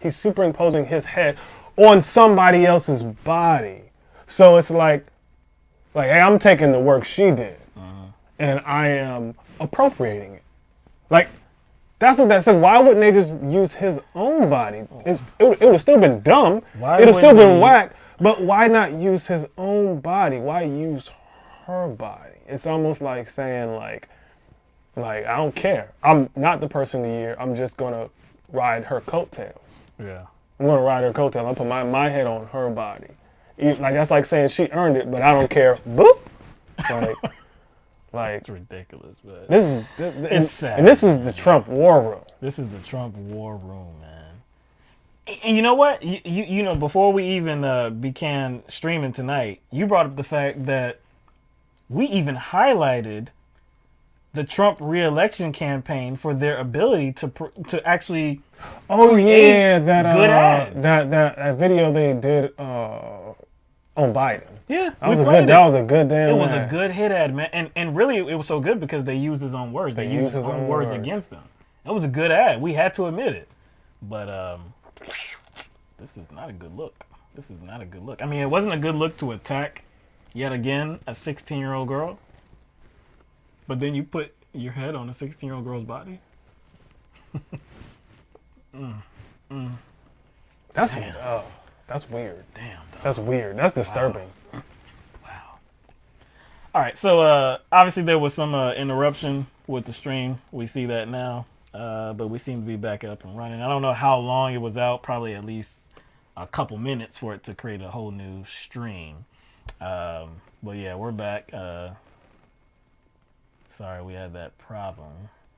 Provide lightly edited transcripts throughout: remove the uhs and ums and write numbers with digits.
he's superimposing his head on somebody else's body. So it's like, hey, I'm taking the work she did, and I am appropriating it. Like, that's what that says. Why wouldn't they just use his own body? It would have still been dumb. It would have still been whack. But why not use his own body? Why use her body? It's almost like saying like I don't care. I'm not the person of the year. I'm just gonna ride her coattails. Yeah. I'm gonna ride her coattails. I'll put my head on her body. Like that's like saying she earned it, but I don't care. Boop. Like it's ridiculous, but it's sad. And this is the Trump war room. This is the Trump war room, man. And you know what? You know, before we even began streaming tonight, you brought up the fact that we even highlighted the Trump re-election campaign for their ability to actually that good ads. That video they did on Biden. Yeah, that was a good damn. It was a good hit ad, man, and really it was so good because they used his own words. They used his own words against him. It was a good ad. We had to admit it, but this is not a good look. This is not a good look. I mean, it wasn't a good look to attack yet again a 16-year-old girl, but then you put your head on a 16-year-old girl's body. That's weird. Damn, dog. That's weird. That's disturbing. Wow. All right, so obviously there was some interruption with the stream. We see that now, but we seem to be back up and running. I don't know how long it was out. Probably at least a couple minutes for it to create a whole new stream. But yeah, we're back. Sorry, we had that problem.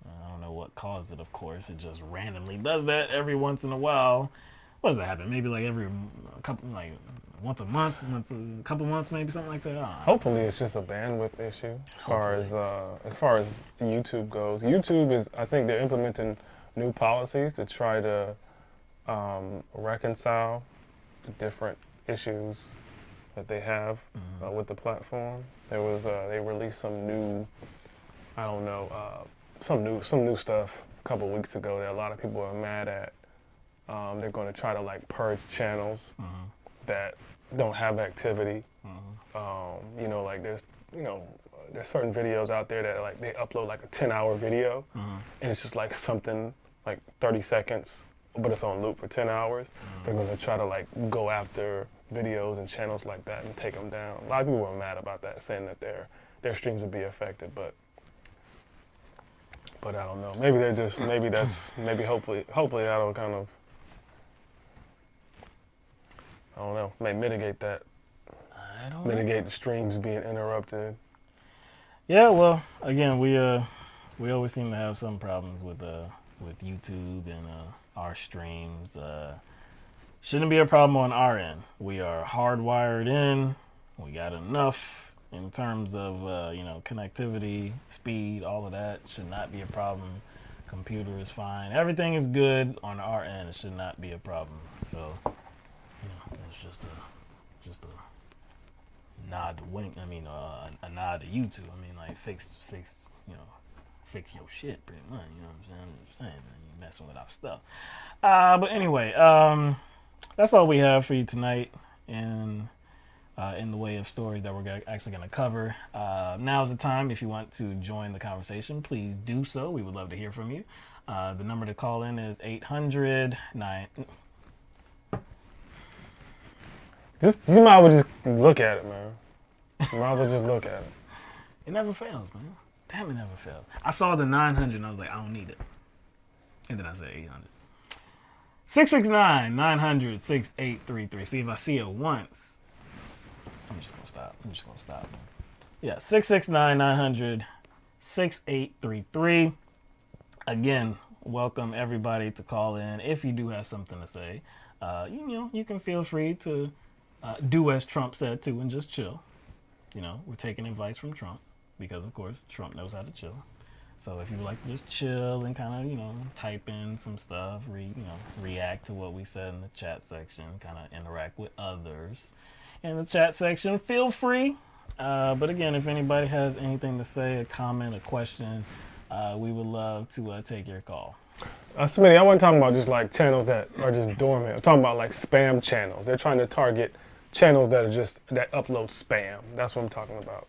I don't know what caused it, of course. It just randomly does that every once in a while. What does that happen? Maybe like every couple, like once a month, a couple months, maybe something like that. Hopefully, it's just a bandwidth issue. As far as YouTube goes, YouTube is. I think they're implementing new policies to try to reconcile the different issues that they have with the platform. There was they released some new, I don't know, some new stuff a couple weeks ago that a lot of people are mad at. They're going to try to like purge channels that don't have activity. You know, like there's certain videos out there that like they upload like a 10-hour video, and it's just like something like 30 seconds, but it's on loop for 10 hours. They're going to try to like go after videos and channels like that and take them down. A lot of people are mad about that, saying that their streams would be affected, but I don't know. Maybe they're just hopefully that'll kind of, I don't know, may mitigate that. Mitigate the streams being interrupted. Yeah, well, again, we always seem to have some problems with YouTube and our streams. Shouldn't be a problem on our end. We are hardwired in. We got enough in terms of connectivity, speed, all of that should not be a problem. Computer is fine. Everything is good on our end. It should not be a problem. So, it's just a nod to wink. I mean, a nod to YouTube. I mean, like fix your shit pretty much. You know what I'm saying? I'm just saying, man, you messing with our stuff. But anyway, that's all we have for you tonight in the way of stories that we're actually going to cover. Now's the time. If you want to join the conversation, please do so. We would love to hear from you. The number to call in is 800-9... You might as well just look at it, man. You might as well just look at it. It never fails, man. Damn, it never fails. I saw the 900 and I was like, I don't need it. And then I said 800. 669-900-6833. See, if I see it once, I'm just going to stop. Yeah, 669-900-6833. Again, welcome everybody to call in. If you do have something to say, you can feel free to do as Trump said too and just chill. We're taking advice from Trump because, of course, Trump knows how to chill. So if you would like to just chill and kind of, type in some stuff, react to what we said in the chat section, kind of interact with others in the chat section, feel free. But again, if anybody has anything to say, a comment, a question, we would love to take your call. Smitty, I wasn't talking about just like channels that are just dormant. I'm talking about like spam channels. They're trying to target channels that that upload spam. That's what I'm talking about.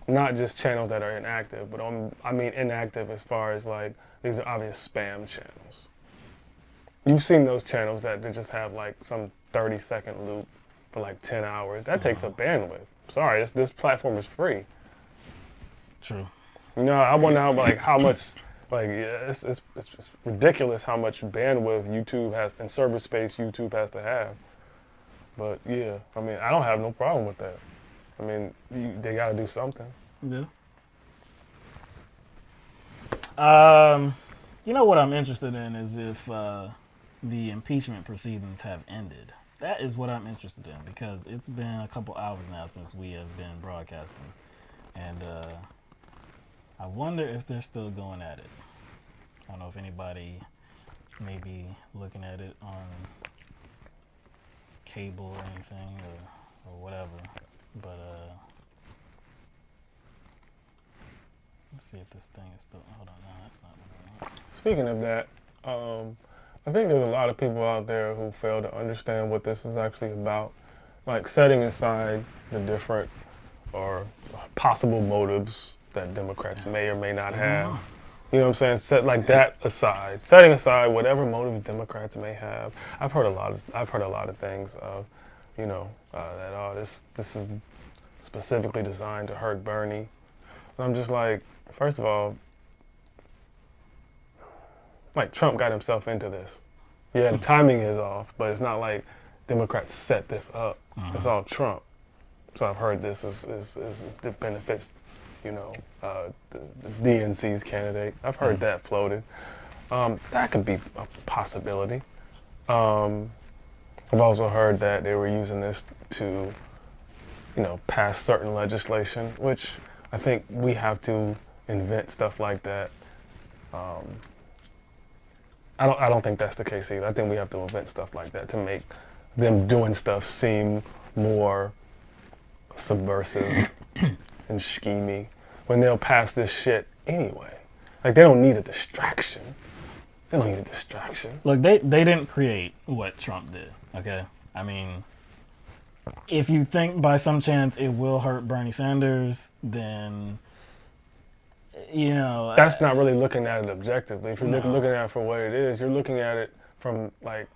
Not just channels that are inactive, but I mean inactive as far as like these are obvious spam channels. You've seen those channels that they just have like some 30-second loop for like 10 hours. That takes up bandwidth. Sorry, this platform is free. True. You know, I wonder how much, like, yeah, it's ridiculous how much bandwidth YouTube has and server space YouTube has to have. But yeah, I mean, I don't have no problem with that. I mean, they got to do something. Yeah. You know what I'm interested in is if the impeachment proceedings have ended. That is what I'm interested in because it's been a couple hours now since we have been broadcasting, and I wonder if they're still going at it. I don't know if anybody may be looking at it on cable or anything or whatever, but let's see if this thing is still. Hold on, no, that's not what I want. Speaking of that, I think there's a lot of people out there who fail to understand what this is actually about. Like setting aside the different or possible motives that Democrats may or may not have. You know what I'm saying? Set like that aside. Setting aside whatever motives Democrats may have. I've heard a lot of things of, you know, that this is specifically designed to hurt Bernie. And I'm just like, first of all, like Trump got himself into this. Yeah, the timing is off, but it's not like Democrats set this up. It's all Trump. So I've heard this is it benefits, you know, the DNC's candidate. I've heard that floated. That could be a possibility. I've also heard that they were using this to, you know, pass certain legislation, which I think we have to invent stuff like that. I don't think that's the case either. I think we have to invent stuff like that to make them doing stuff seem more subversive and schemy when they'll pass this shit anyway. Like they don't need a distraction. They don't need a distraction. Look, they didn't create what Trump did, okay? I mean, if you think by some chance it will hurt Bernie Sanders, then, you know... That's not really looking at it objectively. If you're looking at it for what it is, you're looking at it from, like...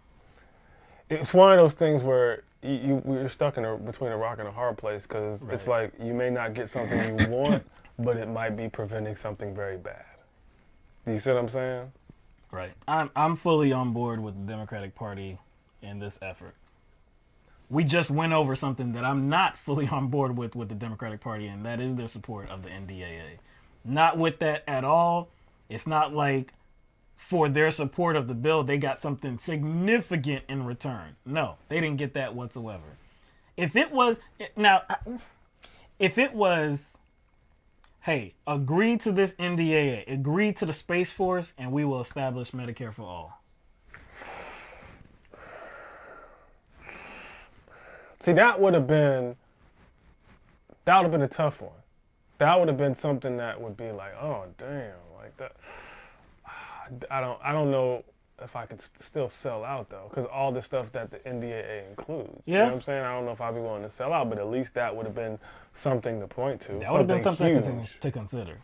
It's one of those things where you're stuck between a rock and a hard place because it's like you may not get something you want, but it might be preventing something very bad. Do you see what I'm saying? Right. I'm fully on board with the Democratic Party in this effort. We just went over something that I'm not fully on board with the Democratic Party, and that is their support of the NDAA. Not with that at all. It's not like for their support of the bill, they got something significant in return. No, they didn't get that whatsoever. If it was, hey, agree to this NDAA, agree to the Space Force, and we will establish Medicare for all. See, that would have been a tough one. That would have been something that would be like, oh damn, like that. I don't know if I could still sell out though, because all the stuff that the NDAA includes. Yeah. You know what I'm saying? I don't know if I'd be willing to sell out, but at least that would have been something to point to. That would have been something to consider.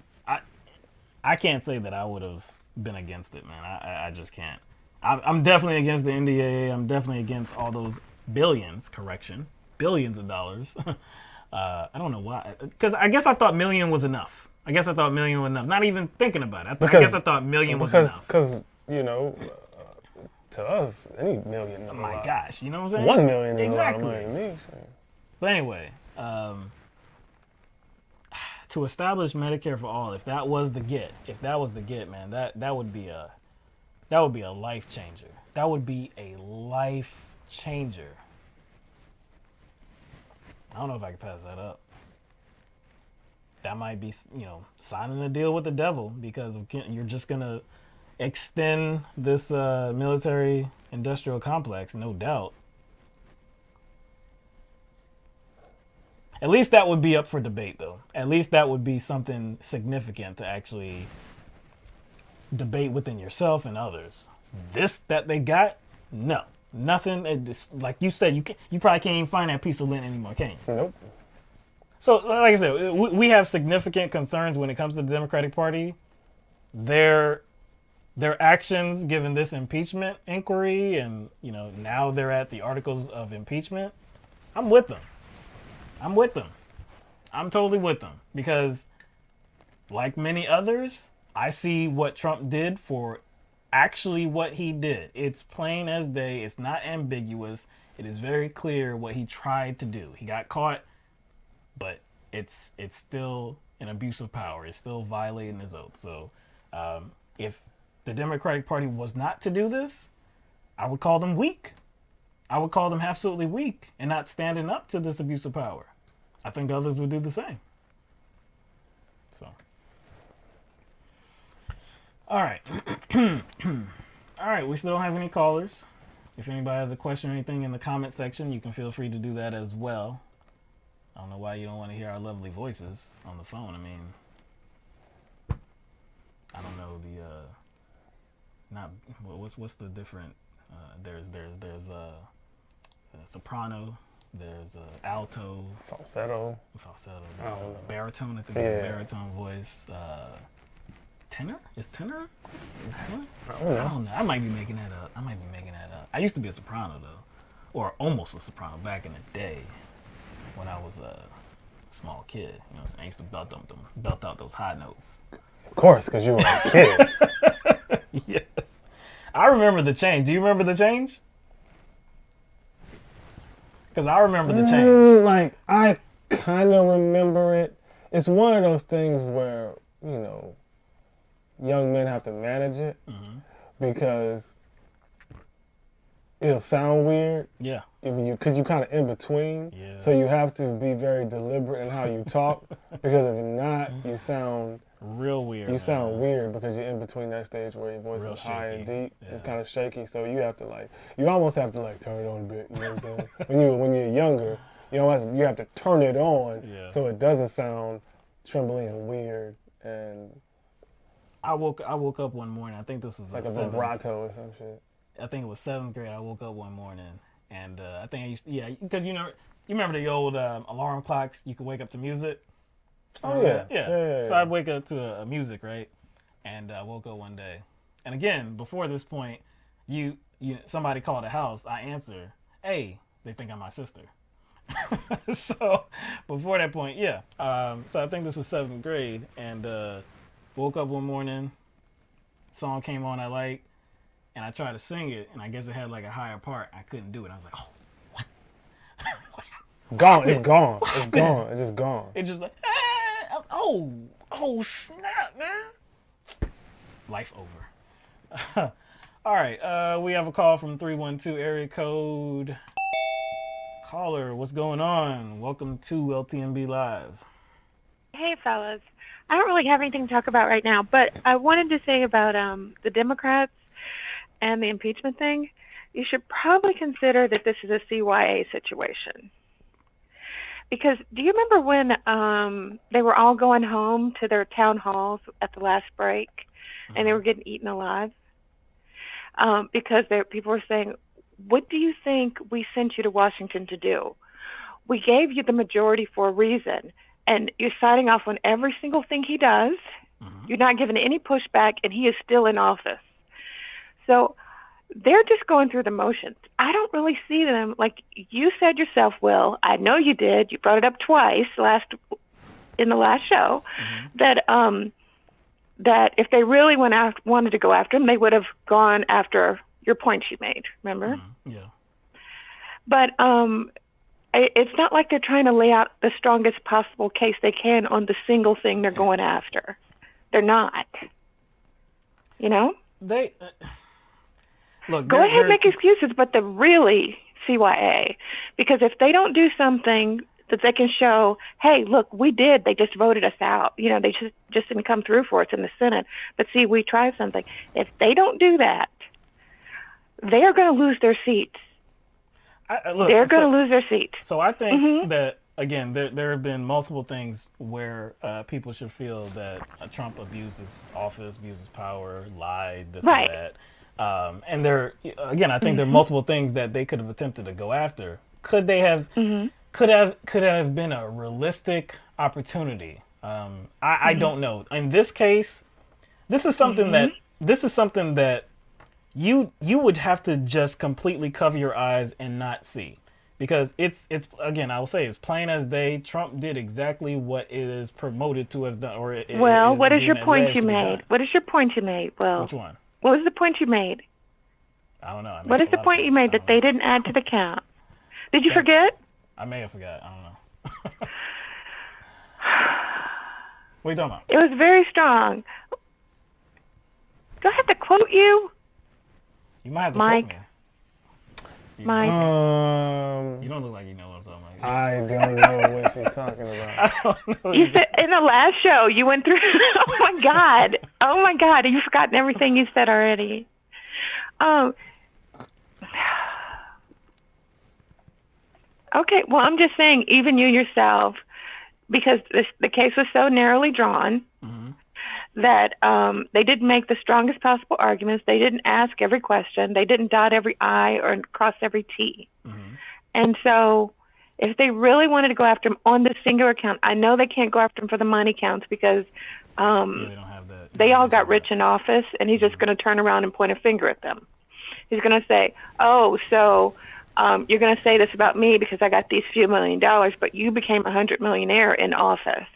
I can't say that I would have been against it, man. I just can't. I'm definitely against the NDAA. I'm definitely against all those billions of dollars. I don't know why. Because I guess I thought million was enough. Not even thinking about it. I guess I thought million was enough. Because, you know, to us, any million is a lot. My gosh, you know what I'm saying? 1 million is a lot of money to me. But anyway, to establish Medicare for all, if that was the get, man, that would be a life changer. That would be a life changer. I don't know if I can pass that up. That might be, you know, signing a deal with the devil because you're just going to extend this military industrial complex, no doubt. At least that would be up for debate, though. At least that would be something significant to actually debate within yourself and others. This that they got, no, nothing. Like you said, you probably can't even find that piece of lint anymore, can you? Nope. So, like I said, we have significant concerns when it comes to the Democratic Party. Their actions, given this impeachment inquiry, and now they're at the articles of impeachment. I'm with them. I'm totally with them because, like many others, I see what Trump did for actually what he did. It's plain as day. It's not ambiguous. It is very clear what he tried to do. He got caught, but it's still an abuse of power. It's still violating his oath. So if the Democratic Party was not to do this, I would call them weak. I would call them absolutely weak and not standing up to this abuse of power. I think the others would do the same. So, all right. All right, we still don't have any callers. If anybody has a question or anything in the comment section, you can feel free to do that as well. I don't know why you don't want to hear our lovely voices on the phone. I mean, I don't know what's the different, there's soprano, there's alto, Falsetto, baritone. I think it's a baritone voice. Tenor? Is tenor? I don't know. I might be making that up. I used to be a soprano though, or almost a soprano back in the day when I was a small kid. You know what I'm saying? I used to belt out those high notes. Of course, because you were a kid. Yes. I remember the change. Do you remember the change? Because I remember the change. Like, I kind of remember it. It's one of those things where, young men have to manage it because it'll sound weird. Yeah. Because you kind of in between. Yeah. So you have to be very deliberate in how you talk because if not, you sound real weird. You sound weird because you're in between that stage where your voice is high and deep. Yeah. It's kind of shaky, so you have to you almost have to turn it on a bit. You know what I'm saying? when you're younger, you have to turn it on so it doesn't sound trembly and weird. And I woke up one morning. I think this was like a vibrato or some shit. I think it was 7th grade. I woke up one morning and I think I used to, because you remember the old alarm clocks. You could wake up to music. Oh yeah. So I'd wake up to a music, right? And I woke up one day, and again, before this point, somebody called the house. I answer, hey, they think I'm my sister. So before that point, so I think this was 7th grade, and woke up one morning, song came on I liked, and I tried to sing it, and I guess it had a higher part. I couldn't do it. I was like, oh, what? Gone. It's gone. It's gone. It's just gone. It's just oh snap, man. Life over. All right, we have a call from 312 area code. Caller, what's going on? Welcome to LTMB Live. Hey, fellas. I don't really have anything to talk about right now, but I wanted to say about the Democrats and the impeachment thing. You should probably consider that this is a CYA situation. Because do you remember when they were all going home to their town halls at the last break and they were getting eaten alive? Because people were saying, what do you think we sent you to Washington to do? We gave you the majority for a reason, and you're signing off on every single thing he does. You're not giving any pushback, and he is still in office. So they're just going through the motions. I don't really see them, like you said yourself, Will. I know you did. You brought it up twice in the last show, that if they really wanted to go after him, they would have gone after your point you made. Remember? Yeah. But it's not like they're trying to lay out the strongest possible case they can on the single thing they're going after. They're not. They. Look, go ahead and make excuses, but they're really CYA. Because if they don't do something that they can show, hey, look, we did, they just voted us out. They just didn't come through for us in the Senate. But see, we tried something. If they don't do that, they are going to lose their seats. They're going to lose their seats. So I think that again, there have been multiple things where people should feel that Trump abuses office, abuses power, lied, this Right. and that. And there, again, I think there are multiple things that they could have attempted to go after. Could they have? Could have been a realistic opportunity. I don't know. In this case, this is something that you would have to just completely cover your eyes and not see, because it's again, I will say, it's plain as day. Trump did exactly what it is promoted to have done, or Well, what is being your point alleged you to be made? done. What is your point you made? Well, Which one? what was the point you made? I don't know. What is the point you made that they didn't add to the count? Did you forget? I may have forgot. I don't know. What are you talking about? It was very strong. Do I have to quote you? You might have to Mike. quote me. Mike. You don't look like you know what I'm talking about. I don't know what she's talking about. You said in the last show you went through. Oh my God! Oh my God! You've forgotten everything you said already. Okay. Well, I'm just saying, even you yourself, because the case was so narrowly drawn that they didn't make the strongest possible arguments. They didn't ask every question. They didn't dot every I or cross every T. And so, if they really wanted to go after him on this singular account, I know they can't go after him for the money counts because They don't have that. they all got rich in office, and he's just going to turn around and point a finger at them. He's going to say, "Oh, so you're going to say this about me because I got these few $1 million, but you became $100 millionaire in office."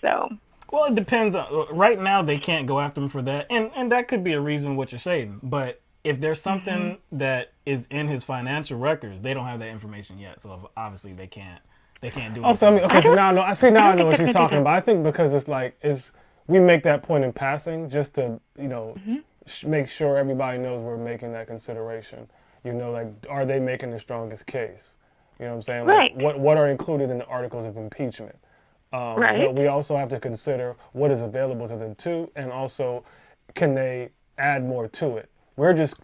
So. Well, it depends. Right now, they can't go after him for that, and that could be a reason what you're saying. But if there's something that is in his financial records, they don't have that information yet. So obviously, they can't do. Oh, so I mean, okay. So now I know. Now I know what she's talking about. I think because we make that point in passing just to make sure everybody knows we're making that consideration. Like, are they making the strongest case? You know what I'm saying? Right. Like, what are included in the articles of impeachment? Right. But we also have to consider what is available to them too, and also, can they add more to it? We're just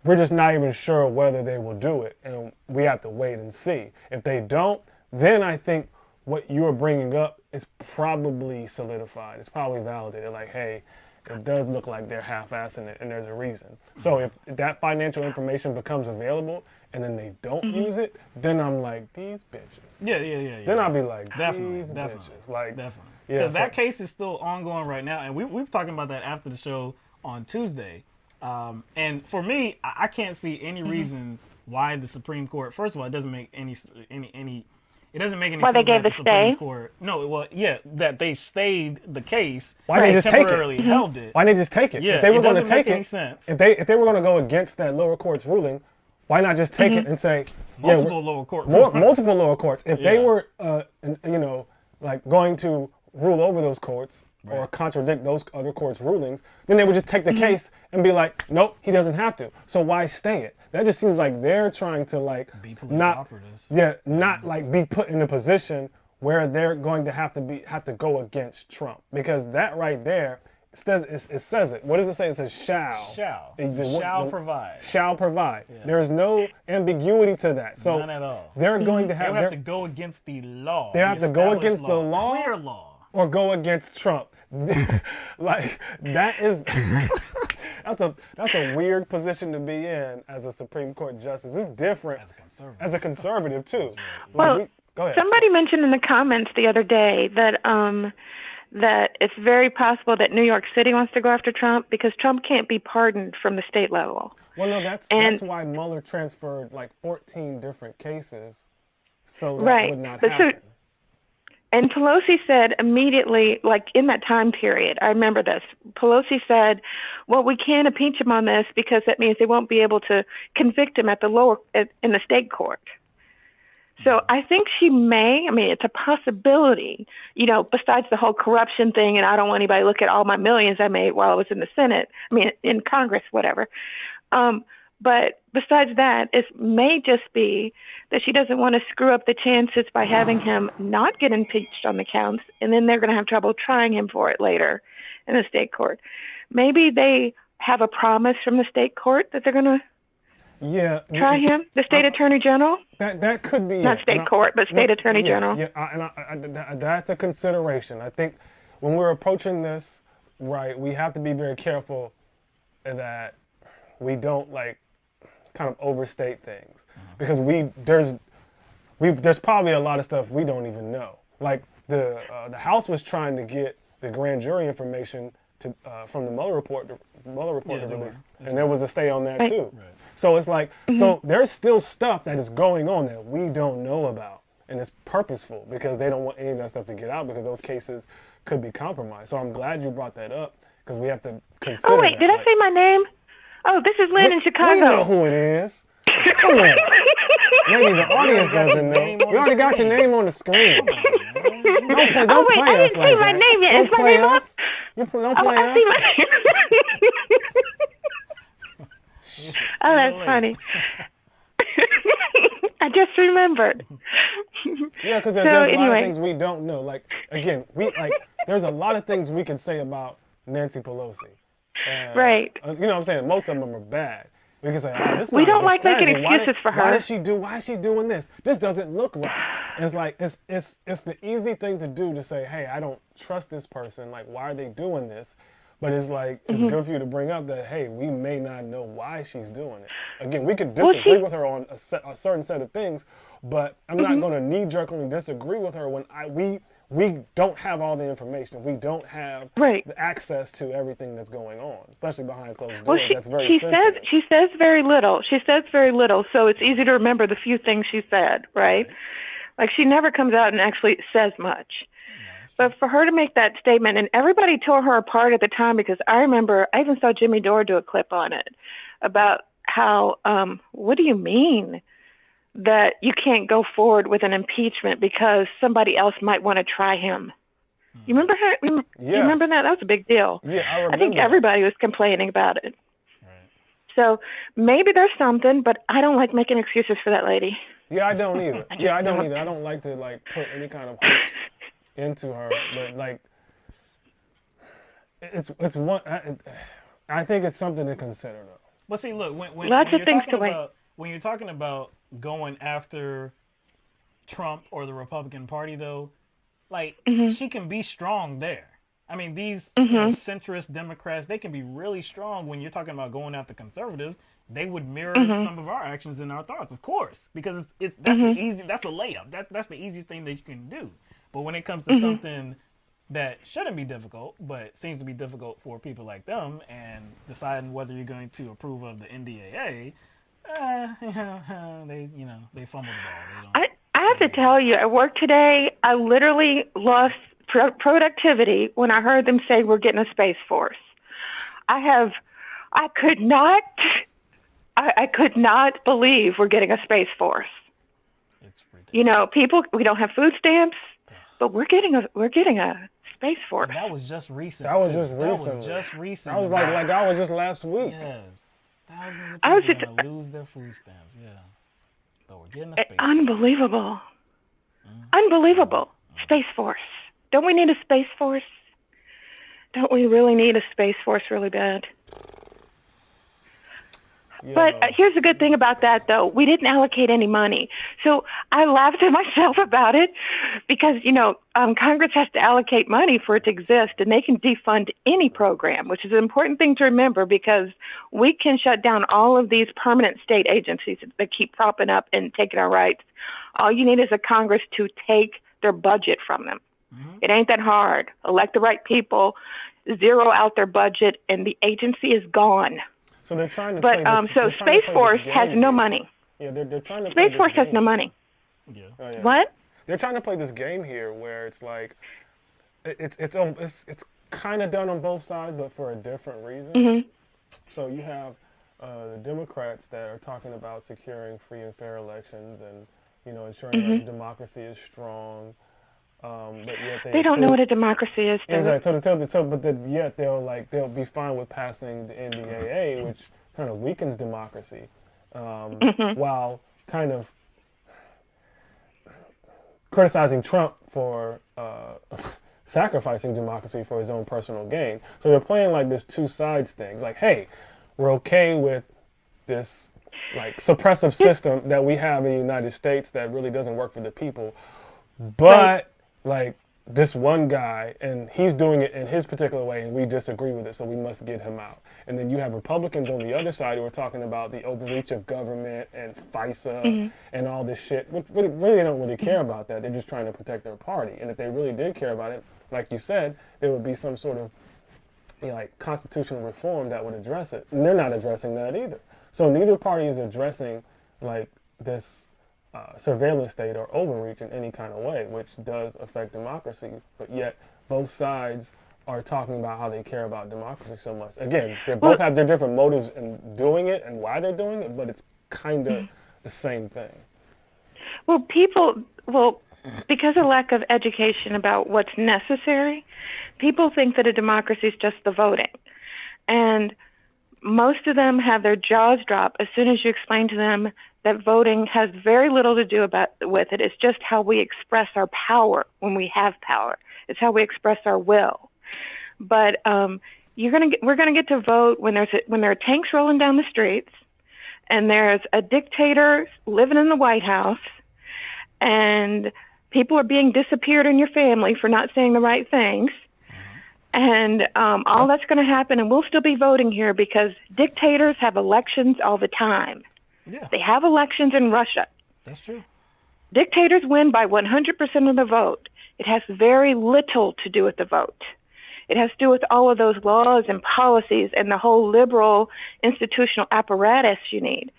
not even sure whether they will do it, and we have to wait and see. If they don't, then I think what you're bringing up is probably solidified. It's probably validated. Like, hey, it does look like they're half-assing it, and there's a reason. So if that financial information becomes available and then they don't use it, then I'm like, these bitches. Yeah. Then I'll be like, these definitely. bitches. Like, Definitely. yeah, Because so- that case is still ongoing right now, and we were talking about that after the show on Tuesday. And for me, I can't see any reason why the Supreme Court. First of all, it doesn't make any. It doesn't make any Why sense they gave that the Supreme stay? Court. No, well, yeah, that they stayed the case. Why they just take it? temporarily held it. Why didn't they just take it? Yeah, If they were it going to doesn't take make any it, sense. if they were going to go against that lower court's ruling, why not just take it and say, Multiple lower court. multiple lower courts? If they Yeah. were, like going to rule over those courts or contradict those other courts' rulings, then they would just take the case and be like, nope, he doesn't have to. So why stay it? That just seems like they're trying to Be political not operatives. not like be put in a position where they're going to have to go against Trump, because that right there it says it. What does it say? It says shall. Shall provide. Shall provide. There's no ambiguity to that. So None at all. they're going to They have would have to go against the law. They have to go established against the law? Clear law. or go against Trump. Like, that is that's a weird position to be in as a Supreme Court justice. It's different As a conservative. too. Well, Go ahead. somebody mentioned in the comments the other day that that it's very possible that New York City wants to go after Trump because Trump can't be pardoned from the state level. Well, no, that's why Mueller transferred like 14 different cases, so that would not happen. And Pelosi said immediately, like in that time period, I remember this, Pelosi said, well, we can't impeach him on this because that means they won't be able to convict him at in the state court. So I think she may, it's a possibility, besides the whole corruption thing, and I don't want anybody to look at all my millions I made while I was in the Senate, in Congress, whatever. But besides that, it may just be that she doesn't want to screw up the chances by having him not get impeached on the counts, and then they're going to have trouble trying him for it later in the state court. Maybe they have a promise from the state court that they're going to Yeah. Try him, the state attorney general? That could be Not it. state court, but state attorney general. Yeah, that's a consideration. I think when we're approaching this, right, we have to be very careful that we don't kind of overstate things, because there's probably a lot of stuff we don't even know. Like the House was trying to get the grand jury information from the Mueller report to release, and there was a stay on that too. Right. So it's like, so there's still stuff that is going on that we don't know about, and it's purposeful because they don't want any of that stuff to get out, because those cases could be compromised. So I'm glad you brought that up, because we have to consider. Oh wait, did I say my name? Oh, this is Lynn in Chicago. We know who it is. Come on. Maybe the audience doesn't know. We already got your name on the screen. Don't play us like that. My name yet. Don't play us. Don't play us. See my name. Oh, that's funny. I just remembered. Yeah, because there's a lot of things we don't know. Like, again, there's a lot of things we can say about Nancy Pelosi. Right. You know what I'm saying? Most of them are bad. We can say, oh, this is we not don't a like strategy. making excuses for her. Why is she doing this? This doesn't look right. And it's like, it's the easy thing to do to say, hey, I don't trust this person. Like, why are they doing this? But it's like, it's good for you to bring up that, hey, we may not know why she's doing it. Again, we could disagree with her on a certain set of things, but I'm not going to knee-jerkingly disagree with her when we don't have all the information. We don't have the access to everything that's going on, especially behind closed doors. That's very sensitive. She says very little. She says very little, so it's easy to remember the few things she said, right? Like, she never comes out and actually says much. But for her to make that statement, and everybody tore her apart at the time, because I remember I even saw Jimmy Dore do a clip on it about how, what do you mean that you can't go forward with an impeachment because somebody else might want to try him? You remember her? Yes. You remember that? That was a big deal. Yeah, I remember. I think everybody was complaining about it. Right. So maybe there's something, but I don't like making excuses for that lady. Yeah, I don't either. I don't either. I don't like to put any kind of hopes into her, but it's one. I think it's something to consider, though. But see, look, when you're talking about going after Trump or the Republican Party, though, she can be strong there. I mean, these centrist Democrats, they can be really strong when you're talking about going after conservatives. They would mirror some of our actions and our thoughts, of course, because that's that's the layup. That's the easiest thing that you can do. But when it comes to something that shouldn't be difficult, but seems to be difficult for people like them, and deciding whether you're going to approve of the NDAA, they fumble the ball. I have to tell you, at work today, I literally lost productivity when I heard them say we're getting a Space Force. I could not believe we're getting a Space Force. It's ridiculous. You know, people, we don't have food stamps, but we're getting a Space Force. And that was just recent. That was just recent. That was like that was just last week. Yes. Thousands of people are going to lose their food stamps. Yeah. But we're getting a Space Force. Unbelievable. Unbelievable. Space Force. Don't we need a Space Force? Don't we really need a Space Force really bad? Yeah. But here's the good thing about that, though. We didn't allocate any money. So I laughed at myself about it because, Congress has to allocate money for it to exist, and they can defund any program, which is an important thing to remember, because we can shut down all of these permanent state agencies that keep propping up and taking our rights. All you need is a Congress to take their budget from them. Mm-hmm. It ain't that hard. Elect the right people, zero out their budget, and the agency is gone. So they're trying to. But so Space Force has no money. Yeah, they're trying to. Space Force has no money. Yeah. Oh, yeah. What? They're trying to play this game here where it's like, it's kind of done on both sides, but for a different reason. Mm-hmm. So you have the Democrats that are talking about securing free and fair elections and ensuring that democracy is strong. But yet they don't know what a democracy is. Exactly. But yet they'll be fine with passing the NDAA, which kind of weakens democracy, while kind of criticizing Trump for sacrificing democracy for his own personal gain. So they're playing like this two sides things. Like, hey, we're okay with this like suppressive system that we have in the United States that really doesn't work for the people. But like this one guy, and he's doing it in his particular way, and we disagree with it, so we must get him out. And then you have Republicans on the other side who are talking about the overreach of government and FISA and all this shit. Which really, they don't really care about that. They're just trying to protect their party. And if they really did care about it, like you said, there would be some sort of like constitutional reform that would address it. And they're not addressing that either. So neither party is addressing like this surveillance state or overreach in any kind of way, which does affect democracy. But yet both sides are talking about how they care about democracy so much. Again, they both have their different motives in doing it and why they're doing it, but it's kind of the same thing. Well, because of lack of education about what's necessary, people think that a democracy is just the voting. And most of them have their jaws drop as soon as you explain to them that voting has very little to do with it. It's just how we express our power when we have power. It's how we express our will. But we're gonna get to vote when there are tanks rolling down the streets, and there's a dictator living in the White House, and people are being disappeared in your family for not saying the right things. And all that's going to happen, and we'll still be voting here because dictators have elections all the time. Yeah. They have elections in Russia. That's true. Dictators win by 100% of the vote. It has very little to do with the vote. It has to do with all of those laws and policies and the whole liberal institutional apparatus you need.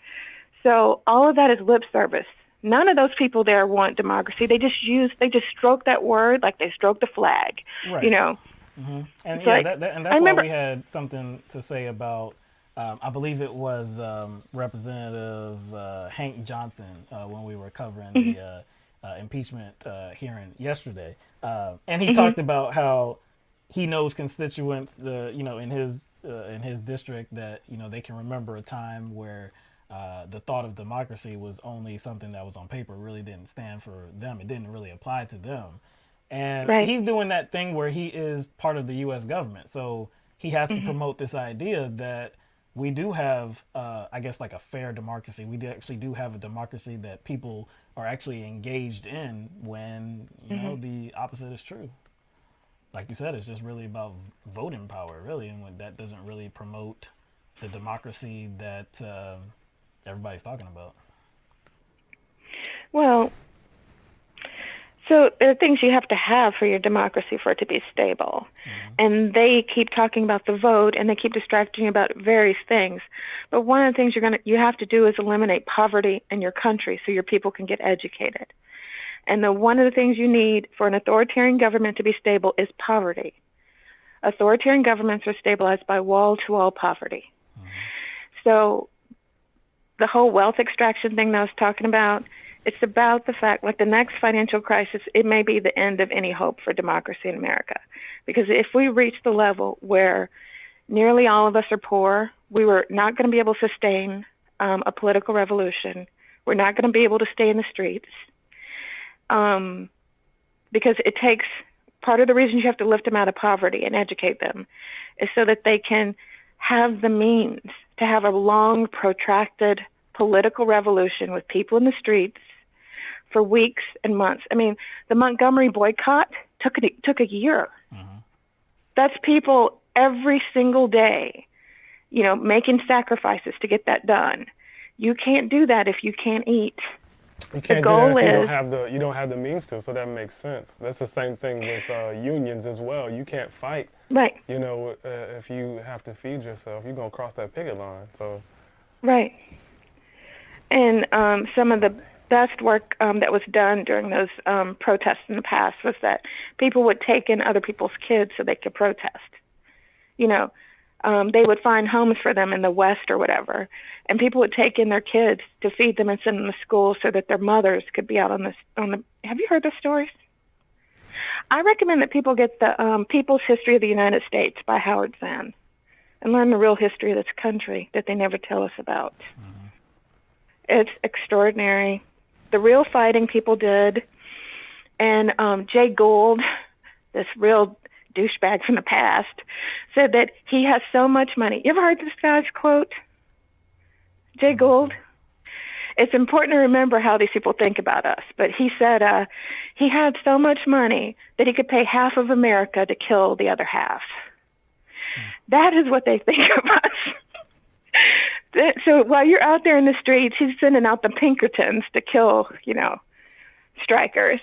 So all of that is lip service. None of those people there want democracy. They just stroke that word like they stroke the flag, right. you know. Mm-hmm. And so yeah, that's why we had something to say about, I believe it was Representative Hank Johnson when we were covering the impeachment hearing yesterday, and he talked about how he knows constituents, in his district that they can remember a time where the thought of democracy was only something that was on paper, really didn't stand for them. It didn't really apply to them. And he's doing that thing where he is part of the U.S. government. So he has to promote this idea that we do have, I guess, like a fair democracy. We actually do have a democracy that people are actually engaged in when, you know, the opposite is true. Like you said, it's just really about voting power, really. And when that doesn't really promote the democracy that everybody's talking about. Well, so there are things you have to have for your democracy for it to be stable. And they keep talking about the vote, and they keep distracting you about various things. But one of the things you have to do is eliminate poverty in your country so your people can get educated. And one of the things you need for an authoritarian government to be stable is poverty. Authoritarian governments are stabilized by wall-to-wall poverty. So the whole wealth extraction thing that I was talking about, it's about the fact, like the next financial crisis, it may be the end of any hope for democracy in America. Because if we reach the level where nearly all of us are poor, we were not going to be able to sustain a political revolution. We're not going to be able to stay in the streets. Because it takes, part of the reason you have to lift them out of poverty and educate them is so that they can have the means to have a long, protracted political revolution with people in the streets for weeks and months. I mean, the Montgomery boycott took a year. That's people every single day, making sacrifices to get that done. You can't do that if you can't eat. You can't do that if you don't have the means to, so that makes sense. That's the same thing with unions as well. You can't fight, right? If you have to feed yourself, you're gonna cross that picket line. So, right. And some of the best work that was done during those protests in the past was that people would take in other people's kids so they could protest. They would find homes for them in the West or whatever, and people would take in their kids to feed them and send them to school so that their mothers could be out on the. Have you heard those stories? I recommend that people get the People's History of the United States by Howard Zinn and learn the real history of this country that they never tell us about. It's extraordinary. The real fighting people did. And Jay Gould, this real douchebag from the past, said that he has so much money. You ever heard this guy's quote? Jay Gould. It's important to remember how these people think about us. But he said he had so much money that he could pay half of America to kill the other half. That is what they think of us. So while you're out there in the streets, he's sending out the Pinkertons to kill, strikers.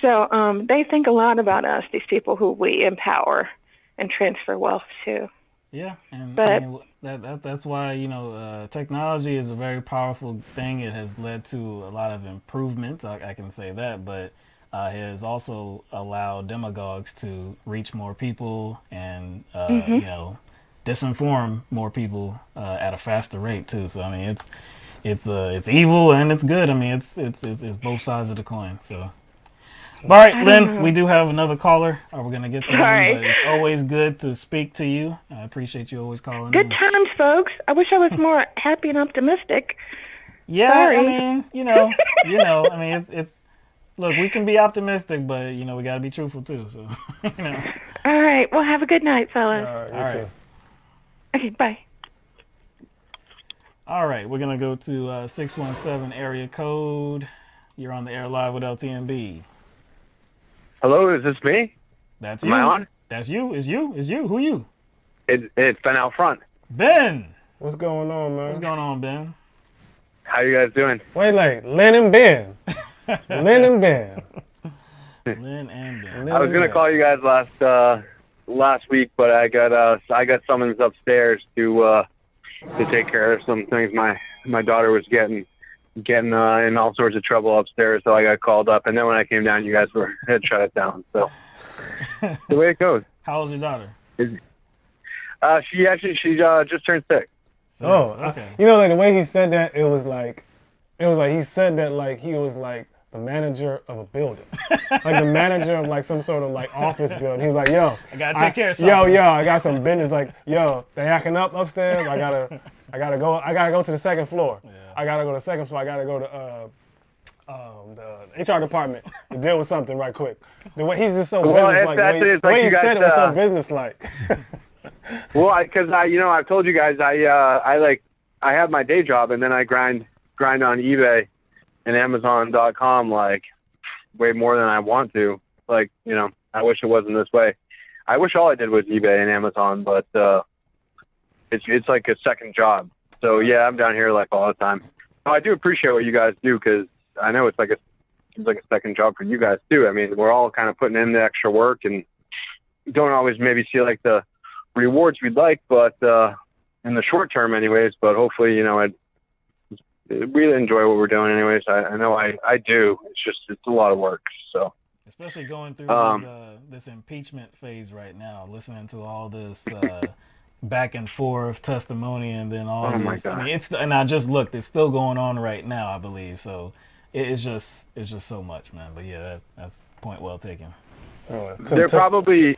So they think a lot about us, these people who we empower and transfer wealth to. Yeah, and But that's why technology is a very powerful thing. It has led to a lot of improvements. I can say that, but it has also allowed demagogues to reach more people and disinform more people at a faster rate too. So I mean, it's evil and it's good. I mean, it's both sides of the coin. So. All right, Lynn, we do have another caller. We're going to get to them, but it's always good to speak to you. I appreciate you always calling in. Good times, folks. I wish I was more happy and optimistic. Yeah, Sorry. I mean, I mean, it's look, we can be optimistic, but, we got to be truthful, too. So, All right. Well, have a good night, fellas. All right. Okay, bye. All right, we're going to go to 617 area code. You're on the air live with LTMB. Hello, is this me? That's Am you. I on? That's you. It's you. Who you? It's Ben out front. Ben. What's going on, man? What's going on, Ben? How you guys doing? Wait, Lynn and Ben. Lynn and Ben. Lynn and Ben. I was gonna call you guys last week, but I got summons upstairs to take care of some things my daughter was getting in all sorts of trouble upstairs, so I got called up. And then when I came down, you guys had shut it down. So the way it goes. How old's your daughter? She just turned 6. Okay. Like the way he said that, it was like he said that like he was like the manager of a building, like the manager of like some sort of like office building. He was like, "Yo, I gotta take care of something. Yo, I got some business. Like, yo, they acting up upstairs. I gotta go to the second floor. Yeah. I gotta go to the second floor. I gotta go to the HR department to deal with something right quick." The way he's just so business-like. The way he said it was so business-like. Well, because I've told you guys I have my day job, and then I grind on eBay and Amazon.com like way more than I want to. Like, I wish it wasn't this way. I wish all I did was eBay and Amazon, but it's like a second job. So yeah, I'm down here like all the time. I do appreciate what you guys do, because I know it's like a second job for you guys too. I mean, we're all kind of putting in the extra work and don't always maybe see like the rewards we'd like, but in the short term anyways, but hopefully, I'd really enjoy what we're doing anyways. I know I do. It's a lot of work. So especially going through this impeachment phase right now, listening to all this back and forth testimony, and then all this. My God. I mean, and I just looked. It's still going on right now, I believe. So it's just so much, man. But yeah, that's point well taken. They're probably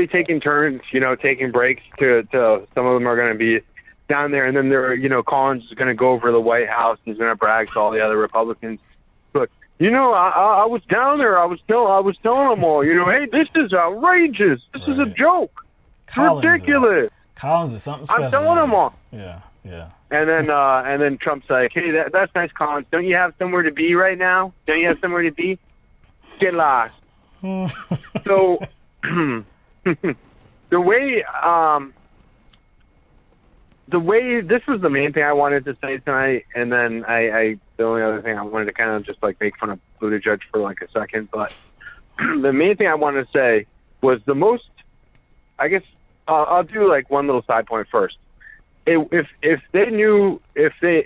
taking turns, taking breaks to some of them are going to be down there, and then Collins is going to go over to the White House. He's going to brag to all the other Republicans. But I was down there. I was telling them all, hey, this is outrageous. This is a joke. It's ridiculous. Collins is something special. I'm telling them all. Yeah. And then Trump's like, hey, that's nice, Collins. Don't you have somewhere to be right now? Don't you have somewhere to be? Get lost. So the way this was the main thing I wanted to say tonight, and then the only other thing I wanted to kind of just like make fun of Buttigieg for like a second, but the main thing I wanted to say was the most, I guess I'll do like one little side point first. If they knew, they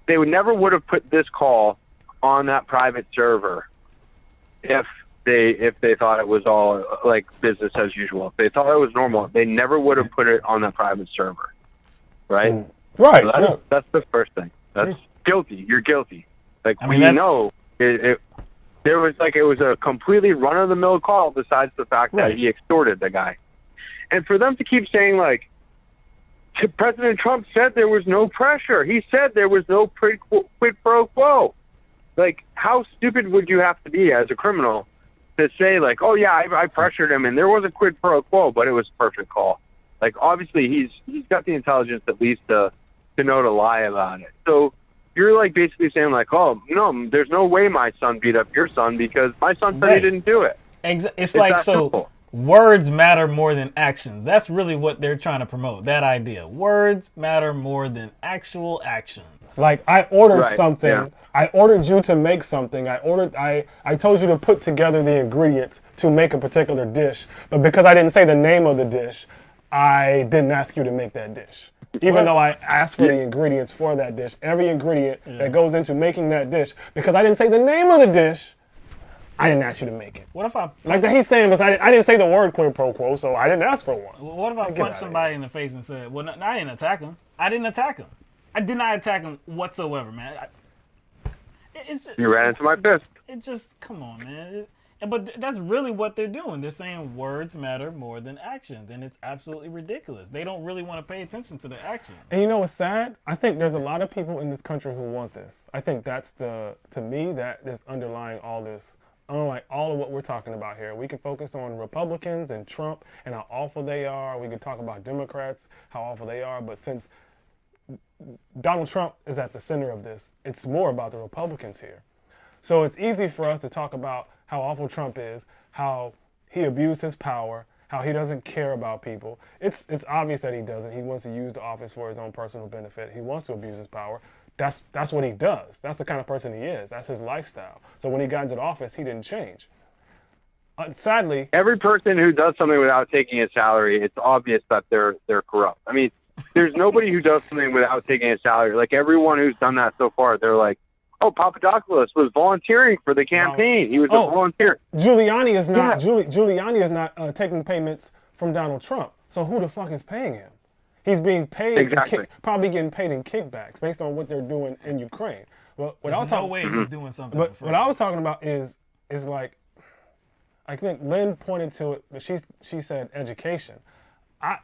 would never would have put this call on that private server if they thought it was all like business as usual. If they thought it was normal, they never would have put it on that private server. Right? Right. So that's the first thing. That's guilty. You're guilty. Like, it was a completely run-of-the-mill call besides the fact that he extorted the guy. And for them to keep saying, like, President Trump said there was no pressure. He said there was no quid pro quo. Like, how stupid would you have to be as a criminal to say, like, oh, yeah, I pressured him, and there was a quid pro quo, but it was a perfect call. Like, obviously, he's got the intelligence at least to to know to lie about it. So you're like basically saying like, oh no, there's no way my son beat up your son because my son said he didn't do it. It's like, so simple. Words matter more than actions. That's really what they're trying to promote, that idea. Words matter more than actual actions. Like, I ordered something. Yeah. I ordered you to make something. I told you to put together the ingredients to make a particular dish. But because I didn't say the name of the dish, I didn't ask you to make that dish. Even though I asked for the ingredients for that dish, every ingredient that goes into making that dish, because I didn't say the name of the dish, I didn't ask you to make it. What if I like that he's saying, but I didn't say the word quid pro quo, so I didn't ask for one. What if I punched somebody in the face and said, "Well, no, I didn't attack him. I didn't attack him. I did not attack him whatsoever, man." It's just, you ran into my fist. It just, come on, man. But that's really what they're doing. They're saying words matter more than actions, and it's absolutely ridiculous. They don't really want to pay attention to the action. And you know what's sad? I think there's a lot of people in this country who want this. I think that's to me, that is underlying all this. Unlike all of what we're talking about here, we can focus on Republicans and Trump and how awful they are. We can talk about Democrats, how awful they are. But since Donald Trump is at the center of this, it's more about the Republicans here. So it's easy for us to talk about how awful Trump is, how he abused his power, how he doesn't care about people. It's obvious that he doesn't. He wants to use the office for his own personal benefit. He wants to abuse his power. That's what he does. That's the kind of person he is. That's his lifestyle. So when he got into the office, he didn't change. Sadly, every person who does something without taking a salary, it's obvious that they're corrupt. I mean, there's nobody who does something without taking a salary. Like everyone who's done that so far, they're like, oh, Papadopoulos was volunteering for the campaign. He was a volunteer. Giuliani is not. Giuliani is not taking payments from Donald Trump. So who the fuck is paying him? He's being paid, probably getting paid in kickbacks based on what they're doing in Ukraine. Well, what I was talking, no way he's doing something. But what I was talking about is like, I think Lynn pointed to it, but she said education. I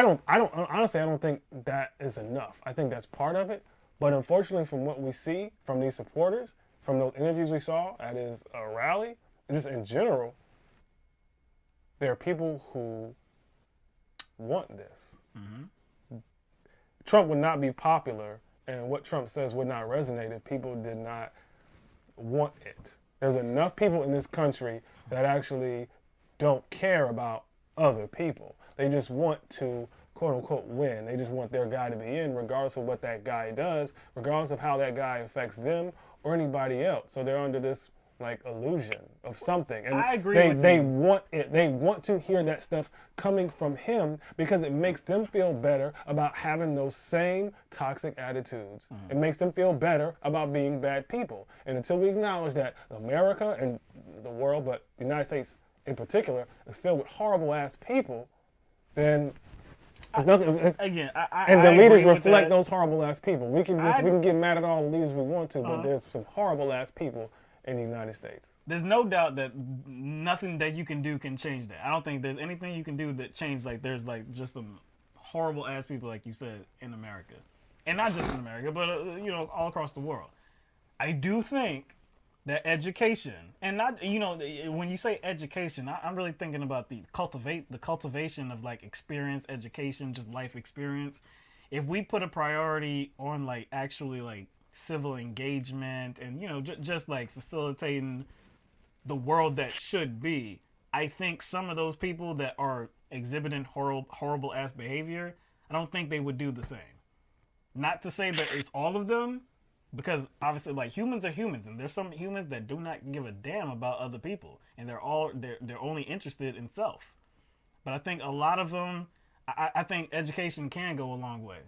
don't honestly, I don't think that is enough. I think that's part of it, but unfortunately, from what we see from these supporters, from those interviews we saw at his rally, just in general, there are people who want this. Mm-hmm. Trump would not be popular, and what Trump says would not resonate if people did not want it. There's enough people in this country that actually don't care about other people. They just want to, quote unquote, win. They just want their guy to be in, regardless of what that guy does, regardless of how that guy affects them or anybody else. So they're under this like illusion of something. And I agree they want it. They want to hear that stuff coming from him because it makes them feel better about having those same toxic attitudes. Mm-hmm. It makes them feel better about being bad people. And until we acknowledge that America and the world, but the United States in particular, is filled with horrible ass people, then there's nothing. And the leaders reflect those horrible ass people. We can get mad at all the leaders we want to, but there's some horrible ass people in the United States. There's no doubt that nothing that you can do can change that. I don't think there's anything you can do that change, like there's like just some horrible ass people, like you said, in America. And not just in America, but all across the world. I do think that education, and not, when you say education, I'm really thinking about the cultivation of like experience, education, just life experience. If we put a priority on like actually like civil engagement and just like facilitating the world that should be, I think some of those people that are exhibiting horrible ass behavior, I don't think they would do the same. Not to say that it's all of them, because obviously like humans are humans, and there's some humans that do not give a damn about other people, and they're only interested in self. But I think a lot of them, I think education can go a long way.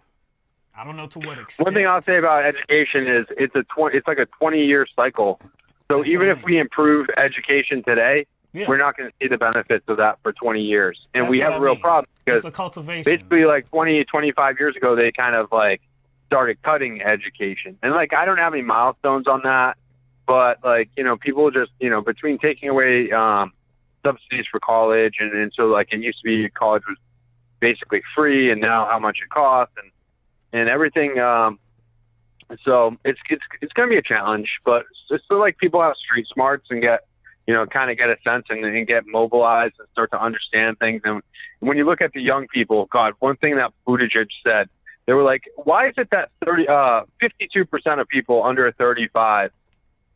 I don't know to what extent. One thing I'll say about education is it's like a 20-year cycle. So that's even if we improve education today, we're not going to see the benefits of that for 20 years. And we have a real problem because it's a cultivation. Basically like 20, 25 years ago, they kind of like started cutting education. And like, I don't have any milestones on that, but like, people just, between taking away subsidies for college and so like it used to be college was basically free, and now how much it costs and everything. So it's going to be a challenge, but it's so like people have street smarts and get, kind of get a sense and get mobilized and start to understand things. And when you look at the young people, God, one thing that Buttigieg said They were like, why is it that 52% of people under 35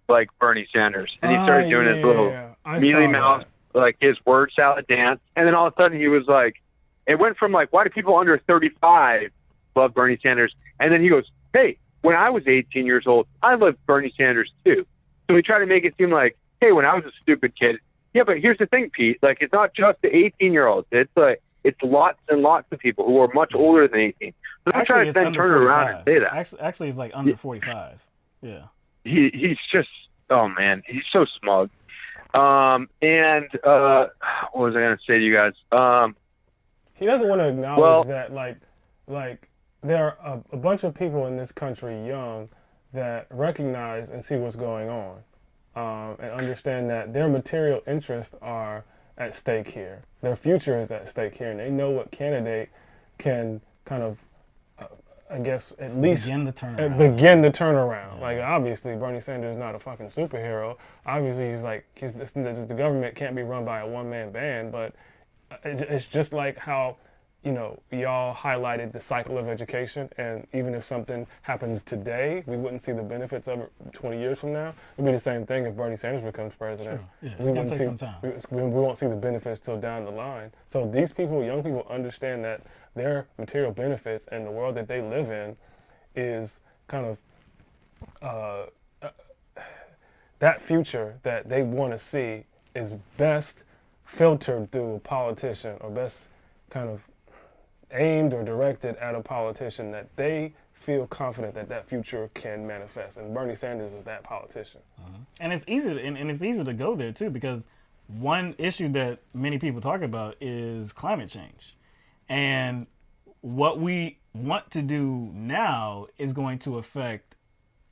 like Bernie Sanders? And he started doing his little mealy mouth, like his word salad dance. And then all of a sudden he was like, it went from like, why do people under 35 love Bernie Sanders? And then he goes, hey, when I was 18 years old, I loved Bernie Sanders too. So he tried to make it seem like, hey, when I was a stupid kid. Yeah, but here's the thing, Pete. Like, it's not just the 18-year-olds. It's like, it's lots and lots of people who are much older than 18. So I'm trying to then turn it around and say that. Actually, it's like under 45. Yeah. He's just, oh man, he's so smug. What was I going to say to you guys? He doesn't want to acknowledge that, like there are a bunch of people in this country, young, that recognize and see what's going on, and understand that their material interests are at stake here. Their future is at stake here, and they know what candidate can kind of, I guess, at least begin the turnaround. Yeah. Like, obviously, Bernie Sanders is not a fucking superhero. Obviously, he's like, the government can't be run by a one-man band, but it's just like how, you know, y'all highlighted the cycle of education, and even if something happens today, we wouldn't see the benefits of it 20 years from now. It'd be the same thing if Bernie Sanders becomes president. Sure. Yeah, it's gonna take some time. We won't see the benefits till down the line. So these people, young people, understand that their material benefits and the world that they live in is kind of that future that they want to see is best filtered through a politician, or best kind of aimed or directed at a politician that they feel confident that that future can manifest. And Bernie Sanders is that politician. Uh-huh. And it's easy to go there too, because one issue that many people talk about is climate change. And what we want to do now is going to affect,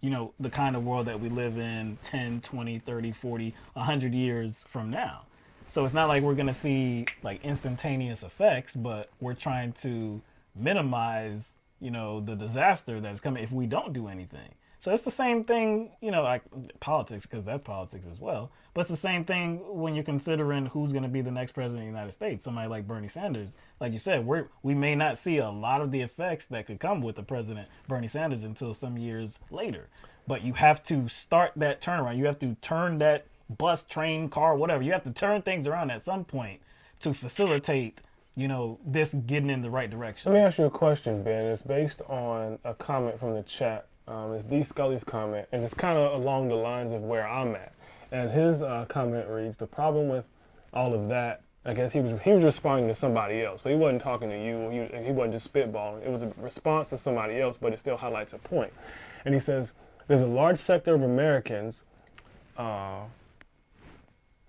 you know, the kind of world that we live in 10, 20, 30, 40, 100 years from now. So it's not like we're going to see like instantaneous effects, but we're trying to minimize, you know, the disaster that's coming if we don't do anything. So it's the same thing, you know, like politics, because that's politics as well. But it's the same thing when you're considering who's going to be the next president of the United States. Somebody like Bernie Sanders, like you said, we may not see a lot of the effects that could come with the president, Bernie Sanders, until some years later. But you have to start that turnaround. You have to turn that bus, train, car, whatever. You have to turn things around at some point to facilitate, you know, this getting in the right direction. Let me ask you a question, Ben. It's based on a comment from the chat. It's D. Scully's comment, and it's kind of along the lines of where I'm at. And his comment reads, the problem with all of that, I guess he was responding to somebody else. So he wasn't talking to you, he wasn't just spitballing. It was a response to somebody else, but it still highlights a point. And he says, there's a large sector of Americans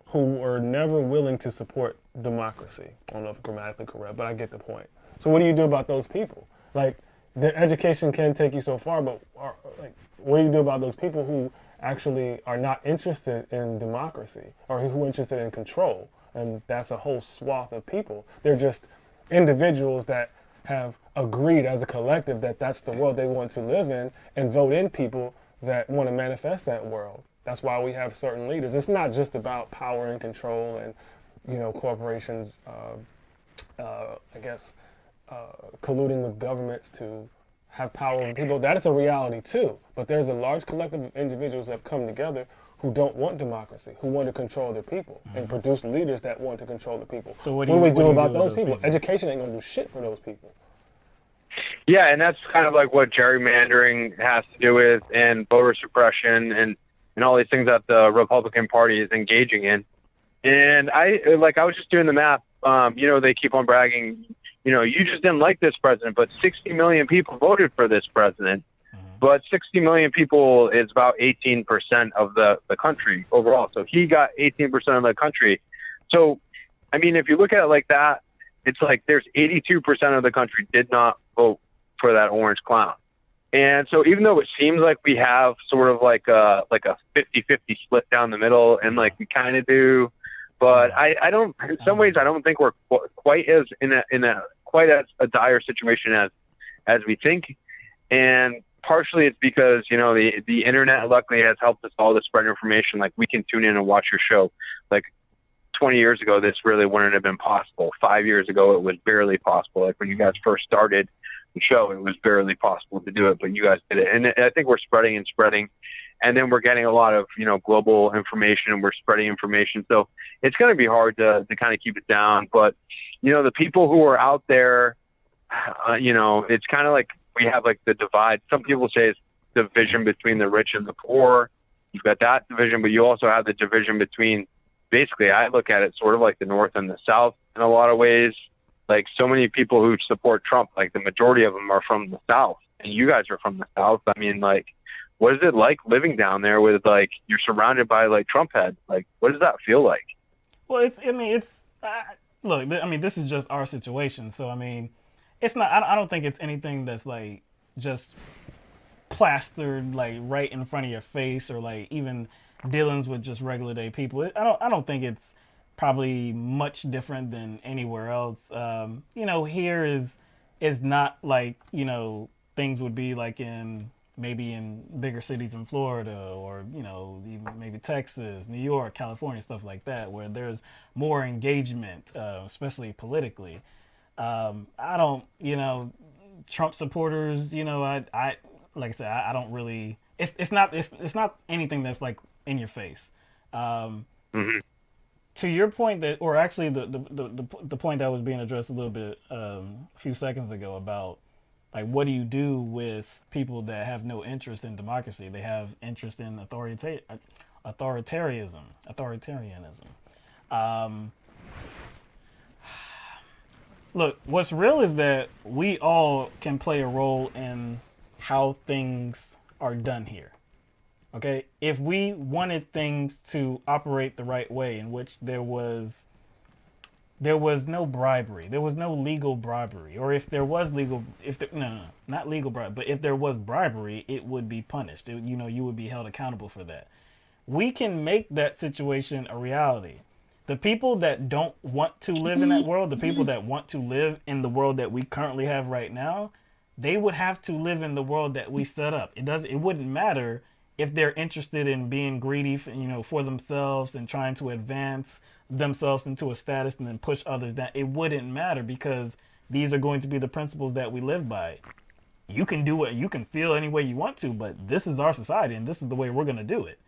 who were never willing to support democracy. I don't know if it's grammatically correct, but I get the point. So what do you do about those people? Like, the education can take you so far, but what do you do about those people who actually are not interested in democracy, or who are interested in control? And that's a whole swath of people. They're just individuals that have agreed as a collective that that's the world they want to live in, and vote in people that want to manifest that world. That's why we have certain leaders. It's not just about power and control and, you know, corporations, colluding with governments to have power over people. That is a reality too. But there's a large collective of individuals that have come together who don't want democracy, who want to control their people, and produce leaders that want to control the people. So what do we do about those people? Education ain't gonna do shit for those people. Yeah, and that's kind of like what gerrymandering has to do with, and voter suppression, and all these things that the Republican Party is engaging in. And I was just doing the math. You know, they keep on bragging, you know, you just didn't like this president, but 60 million people voted for this president. But 60 million people is about 18% of the country overall. So he got 18% of the country. So, I mean, if you look at it like that, it's like there's 82% of the country did not vote for that orange clown. And so even though it seems like we have sort of like a 50-50 split down the middle, and like we kind of do, but I don't, in some ways, I don't think we're quite as in a quite as a dire situation as we think. And partially it's because, you know, the internet luckily has helped us all to spread information. Like, we can tune in and watch your show. Like 20 years ago, this really wouldn't have been possible. 5 years ago, it was barely possible. Like when you guys first started show it was barely possible to do it, but you guys did it. And I think we're spreading and spreading. And then we're getting a lot of, global information, and we're spreading information. So it's going to be hard to kind of keep it down. But, the people who are out there, it's kind of like we have like the divide. Some people say it's division between the rich and the poor. You've got that division, but you also have the division between, basically, I look at it sort of like the North and the South in a lot of ways. Like so many people who support Trump, like the majority of them are from the South, and you guys are from the South. I mean, like, what is it like living down there with like you're surrounded by like Trump heads? Like, what does that feel like? Well, look. I mean, this is just our situation. So I mean, it's not. I don't think it's anything that's like just plastered like right in front of your face, or like even dealings with just regular day people. I don't think it's probably much different than anywhere else. Here is not like things would be like maybe in bigger cities in Florida, or even maybe Texas, New York, California, stuff like that, where there's more engagement, especially politically. I don't, Trump supporters, I like I said, I don't really. It's not anything that's like in your face. Mm-hmm. To your point that, or actually the point that was being addressed a little bit a few seconds ago about like what do you do with people that have no interest in democracy? They have interest in authoritarianism. Look, what's real is that we all can play a role in how things are done here. Okay? If we wanted things to operate the right way, in which there was no bribery, there was no legal bribery, or if there was not legal bribery, but if there was bribery, it would be punished. You would be held accountable for that. We can make that situation a reality. The people that don't want to live in that world, the people that want to live in the world that we currently have right now, they would have to live in the world that we set up. It wouldn't matter if they're interested in being greedy for themselves and trying to advance themselves into a status and then push others down. It wouldn't matter, because these are going to be the principles that we live by. You can do what you can feel any way you want to, but this is our society and this is the way we're going to do it.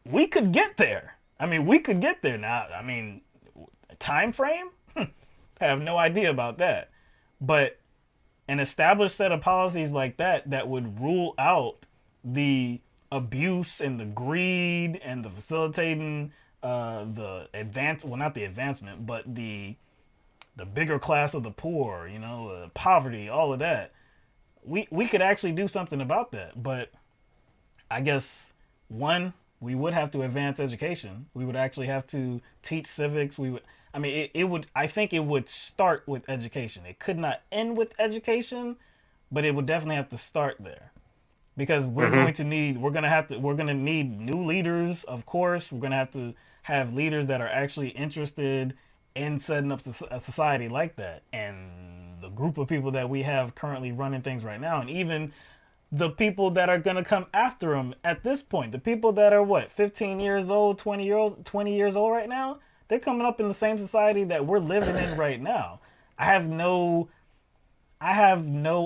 We could get there. We could get there now. Time frame? I have no idea about that. But an established set of policies like that would rule out the abuse and the greed and the facilitating not the advancement, but the bigger class of the poor, poverty, all of that. We could actually do something about that. But I guess we would have to advance education. We would actually have to teach civics. I think it would start with education. It could not end with education, but it would definitely have to start there. Because we're going to need new leaders, of course. We're going to have leaders that are actually interested in setting up a society like that. And the group of people that we have currently running things right now, and even the people that are going to come after them at this point, the people that are 15 years old, 20 years old right now, they're coming up in the same society that we're living in right now. I have no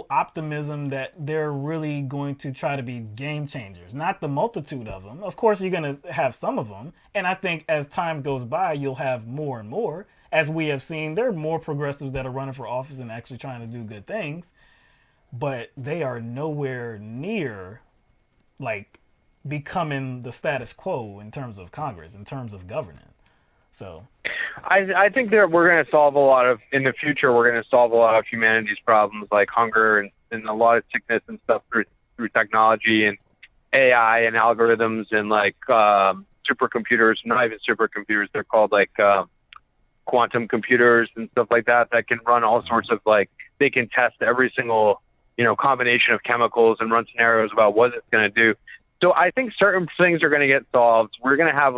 optimism that they're really going to try to be game changers. Not the multitude of them. Of course, you're going to have some of them. And I think as time goes by, you'll have more and more. As we have seen, there are more progressives that are running for office and actually trying to do good things. But they are nowhere near like becoming the status quo in terms of Congress, in terms of governing. So I think we're going to solve in the future, we're going to solve a lot of humanity's problems like hunger and a lot of sickness and stuff through technology and AI and algorithms and like supercomputers, not even supercomputers, they're called like quantum computers and stuff like that can run all sorts of they can test every single, combination of chemicals and run scenarios about what it's going to do. So I think certain things are going to get solved. We're going to have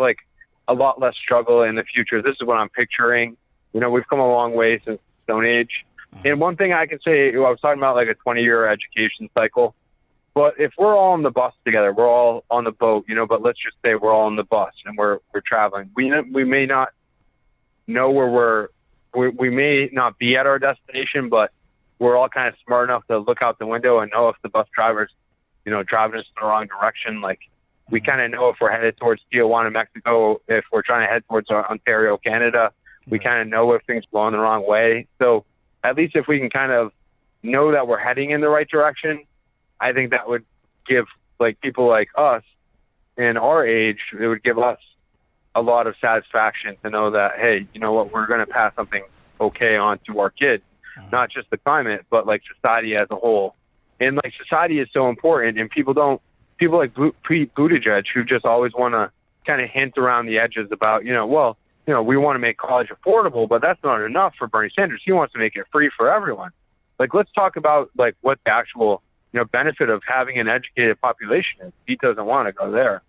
a lot less struggle in the future. This is what I'm picturing. We've come a long way since the Stone Age. And one thing I can say, I was talking about a 20-year education cycle. But if we're all on the bus together, we're all on the boat, but let's just say we're all on the bus and we're traveling. We may not know where we may not be at our destination, but we're all kind of smart enough to look out the window and know if the bus driver's, driving us in the wrong direction. Like, we kind of know if we're headed towards Tijuana, Mexico, if we're trying to head towards Ontario, Canada. We kind of know if things blowing the wrong way. So at least if we can kind of know that we're heading in the right direction, I think that would give like people like us in our age, it would give us a lot of satisfaction to know that, hey, you know what, we're going to pass something okay on to our kids, not just the climate, but like society as a whole. And like society is so important, and people like Pete Buttigieg, who just always want to kind of hint around the edges about, we want to make college affordable, but that's not enough for Bernie Sanders. He wants to make it free for everyone. Like, let's talk about like what the actual, benefit of having an educated population is. He doesn't want to go there.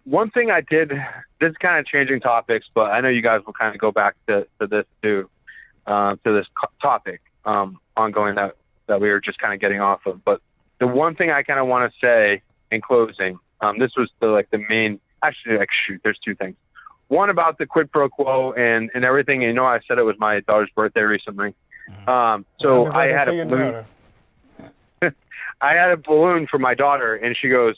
One thing I did, this is kind of changing topics, but I know you guys will kind of go back to this too, to this topic, ongoing that we were just kind of getting off of. But the one thing I kind of want to say in closing, this was the main, actually, there's two things. One about the quid pro quo and everything. I said it was my daughter's birthday recently. So I had a balloon. I had a balloon for my daughter, and she goes,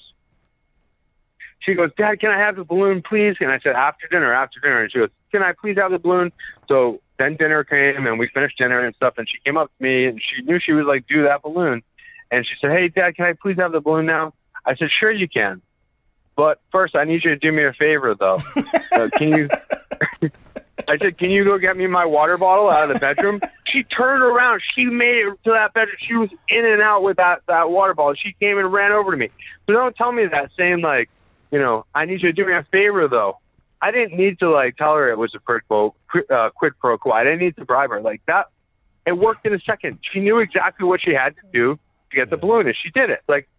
Dad, can I have the balloon, please? And I said, after dinner. And she goes, can I please have the balloon? So then dinner came, and we finished dinner and stuff, and she came up to me, and she knew she was like, do that balloon. And she said, hey, Dad, can I please have the balloon now? I said, sure you can. But first, I need you to do me a favor, though. Can you... I said, can you go get me my water bottle out of the bedroom? She turned around. She made it to that bedroom. She was in and out with that water bottle. She came and ran over to me. So don't tell me that saying, like, I need you to do me a favor, though. I didn't need to, like, tell her it was a quid pro quo. I didn't need to bribe her. Like, that, it worked in a second. She knew exactly what she had to do to get the balloon, and she did it. Like,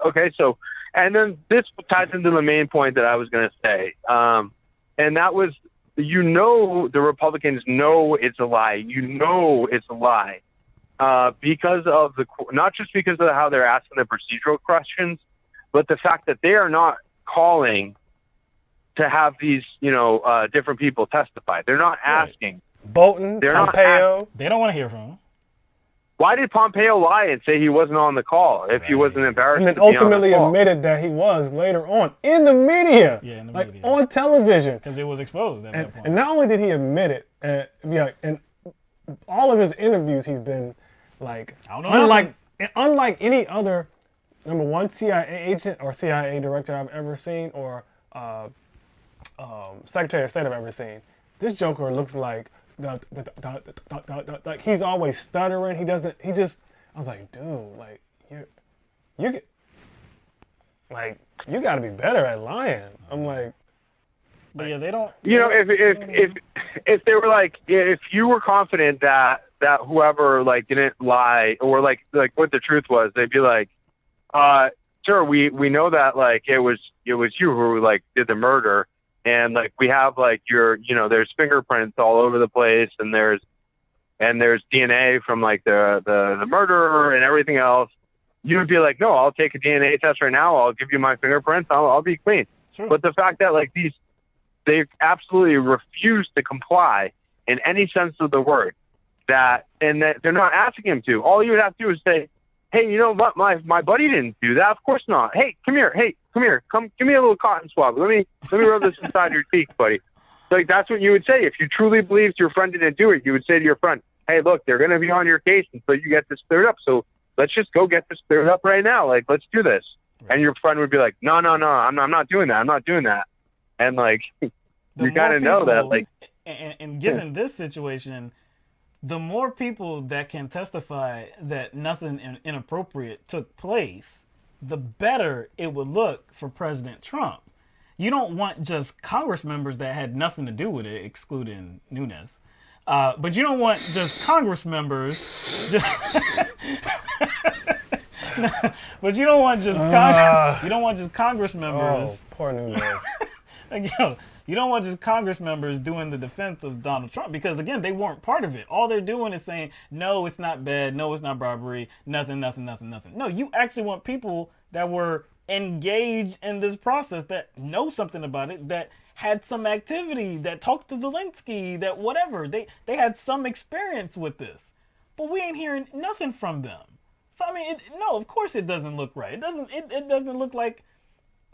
okay, so, and then this ties into the main point that I was going to say. And that was, the Republicans know it's a lie. It's a lie. Because of not just because of how they're asking the procedural questions, but the fact that they are not calling to have these, different people testify. They're not asking. Bolton, Pompeo. They don't want to hear from him. Why did Pompeo lie and say he wasn't on the call if he wasn't embarrassed? And then ultimately admitted that he was later on in the media. Yeah, in the like media. On television. Because it was exposed at that point. And not only did he admit it, in all of his interviews, he's been like, unlike any other, number one, CIA agent or CIA director I've ever seen, or Secretary of State I've ever seen. This Joker looks like like he's always stuttering. I was like, dude, like you got to be better at lying. I'm like, but yeah, they don't. If they were like, if you were confident that whoever like didn't lie or like what the truth was, they'd be like, sir, we know that like it was you who like did the murder. And like we have like there's fingerprints all over the place, and there's DNA from like the murderer and everything else. You would be like, no, I'll take a DNA test right now. I'll give you my fingerprints. I'll be clean. Sure. But the fact that like they absolutely refuse to comply in any sense of the word, that they're not asking him to. All you would have to do is say, hey, you know what? My buddy didn't do that. Of course not. Hey, come here. Come give me a little cotton swab. Let me rub this inside your cheek, buddy. Like, that's what you would say. If you truly believed your friend didn't do it, you would say to your friend, hey, look, they're going to be on your case until you get this cleared up. So let's just go get this cleared up right now. Like, let's do this. Right. And your friend would be like, no, I'm not doing that. I'm not doing that. And like, you kind of know that, like, and given this situation, the more people that can testify that nothing inappropriate took place, the better it would look for President Trump. You don't want just Congress members that had nothing to do with it, excluding Nunes. But you don't want just Congress members. But you don't want just Congress members. Oh, poor Nunes. You don't want just Congress members doing the defense of Donald Trump, because again, they weren't part of it. All they're doing is saying, no, it's not bad. No, it's not bribery. Nothing. No, you actually want people that were engaged in this process, that know something about it, that had some activity, that talked to Zelensky, that whatever. They had some experience with this. but we ain't hearing nothing from them. So I mean, no, of course it doesn't look right. It doesn't. It doesn't look like.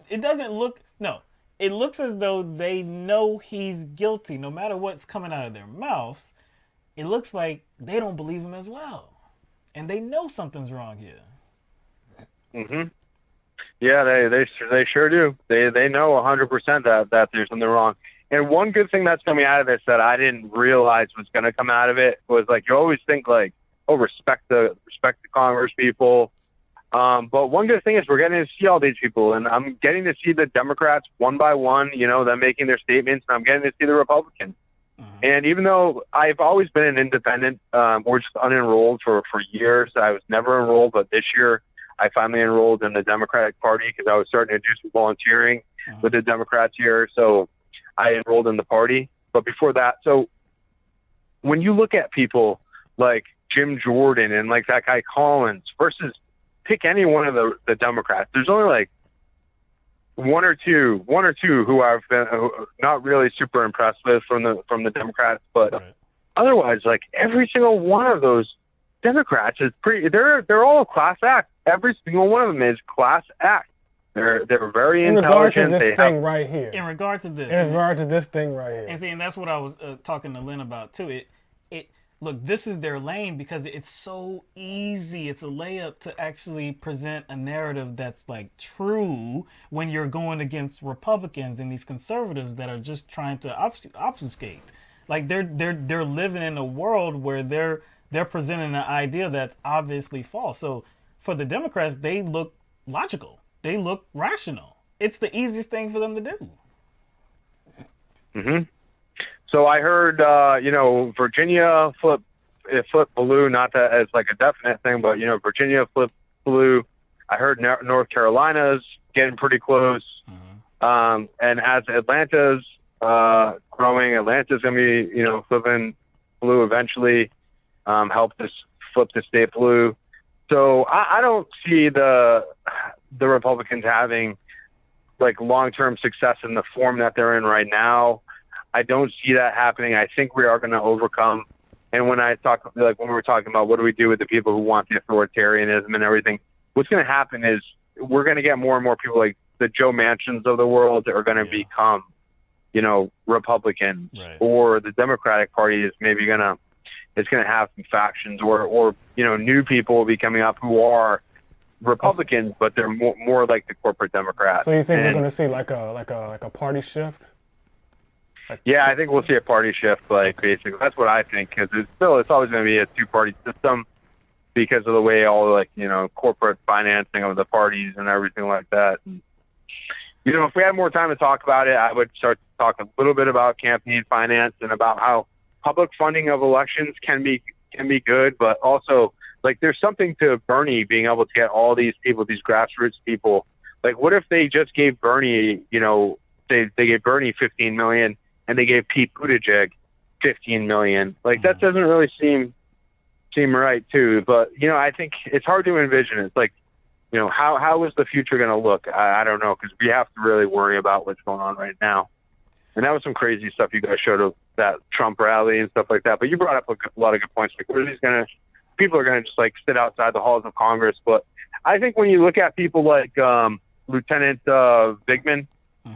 It doesn't look. No, it looks as though they know he's guilty, no matter what's coming out of their mouths. It looks like they don't believe him as well, and they know something's wrong here. Yeah, they sure do. They know 100% that there's something wrong. And one good thing that's coming out of this that I didn't realize was going to come out of it was like you always think like, oh, respect the Congress people. But one good thing is we're getting to see all these people, and I'm getting to see the Democrats one by one, them making their statements, and I'm getting to see the Republicans. And even though I've always been an independent or just unenrolled for years, I was never enrolled, but this year I finally enrolled in the Democratic Party because I was starting to do some volunteering with the Democrats here. So I enrolled in the party. But before that, so when you look at people like Jim Jordan and like that guy Collins versus pick any one of the Democrats, there's only like one or two who I've been not really super impressed with from the Democrats, but otherwise, like every single one of those Democrats is they're all a class act. Every single one of them is class act. They're very in intelligent. regard to this thing right here. In regard to this. In regard to this thing right here. And see, and that's what I was talking to Lynn about too. Look, this is their lane because it's so easy. It's a layup to actually present a narrative that's like true when you're going against Republicans and these conservatives that are just trying to obfuscate. Like they're living in a world where they're presenting an idea that's obviously false. So for the Democrats, they look logical. They look rational. It's the easiest thing for them to do. So I heard, Virginia flip blue, not that as like a definite thing, but, Virginia flip blue. I heard North Carolina's getting pretty close. And as Atlanta's growing, Atlanta's going to be, flipping blue eventually, help this flip the state blue. So I don't see the Republicans having like long-term success in the form that they're in right now. I don't see that happening. I think we are going to overcome. And when I talk, like when we were talking about what do we do with the people who want the authoritarianism and everything, what's going to happen is we're going to get more and more people like the Joe Manchins of the world that are going to become, Republicans, or the Democratic Party is maybe it's going to have some factions or new people will be coming up who are Republicans, but they're more like the corporate Democrats. So you think we're going to see like a party shift? Yeah, I think we'll see a party shift, like, basically. That's what I think, because it's always going to be a two-party system because of the way all, like, corporate financing of the parties and everything like that. And, if we had more time to talk about it, I would start to talk a little bit about campaign finance and about how public funding of elections can be good, but also, like, there's something to Bernie being able to get all these people, these grassroots people. Like, what if they just gave Bernie, they gave Bernie $15 million and they gave Pete Buttigieg $15 million. Like, that doesn't really seem right too. But, I think it's hard to envision. It's like, how is the future going to look? I don't know, because we have to really worry about what's going on right now. And that was some crazy stuff you guys showed of that Trump rally and stuff like that. But you brought up a lot of good points. Like, people are going to just like sit outside the halls of Congress. But I think when you look at people like Lieutenant Bigman,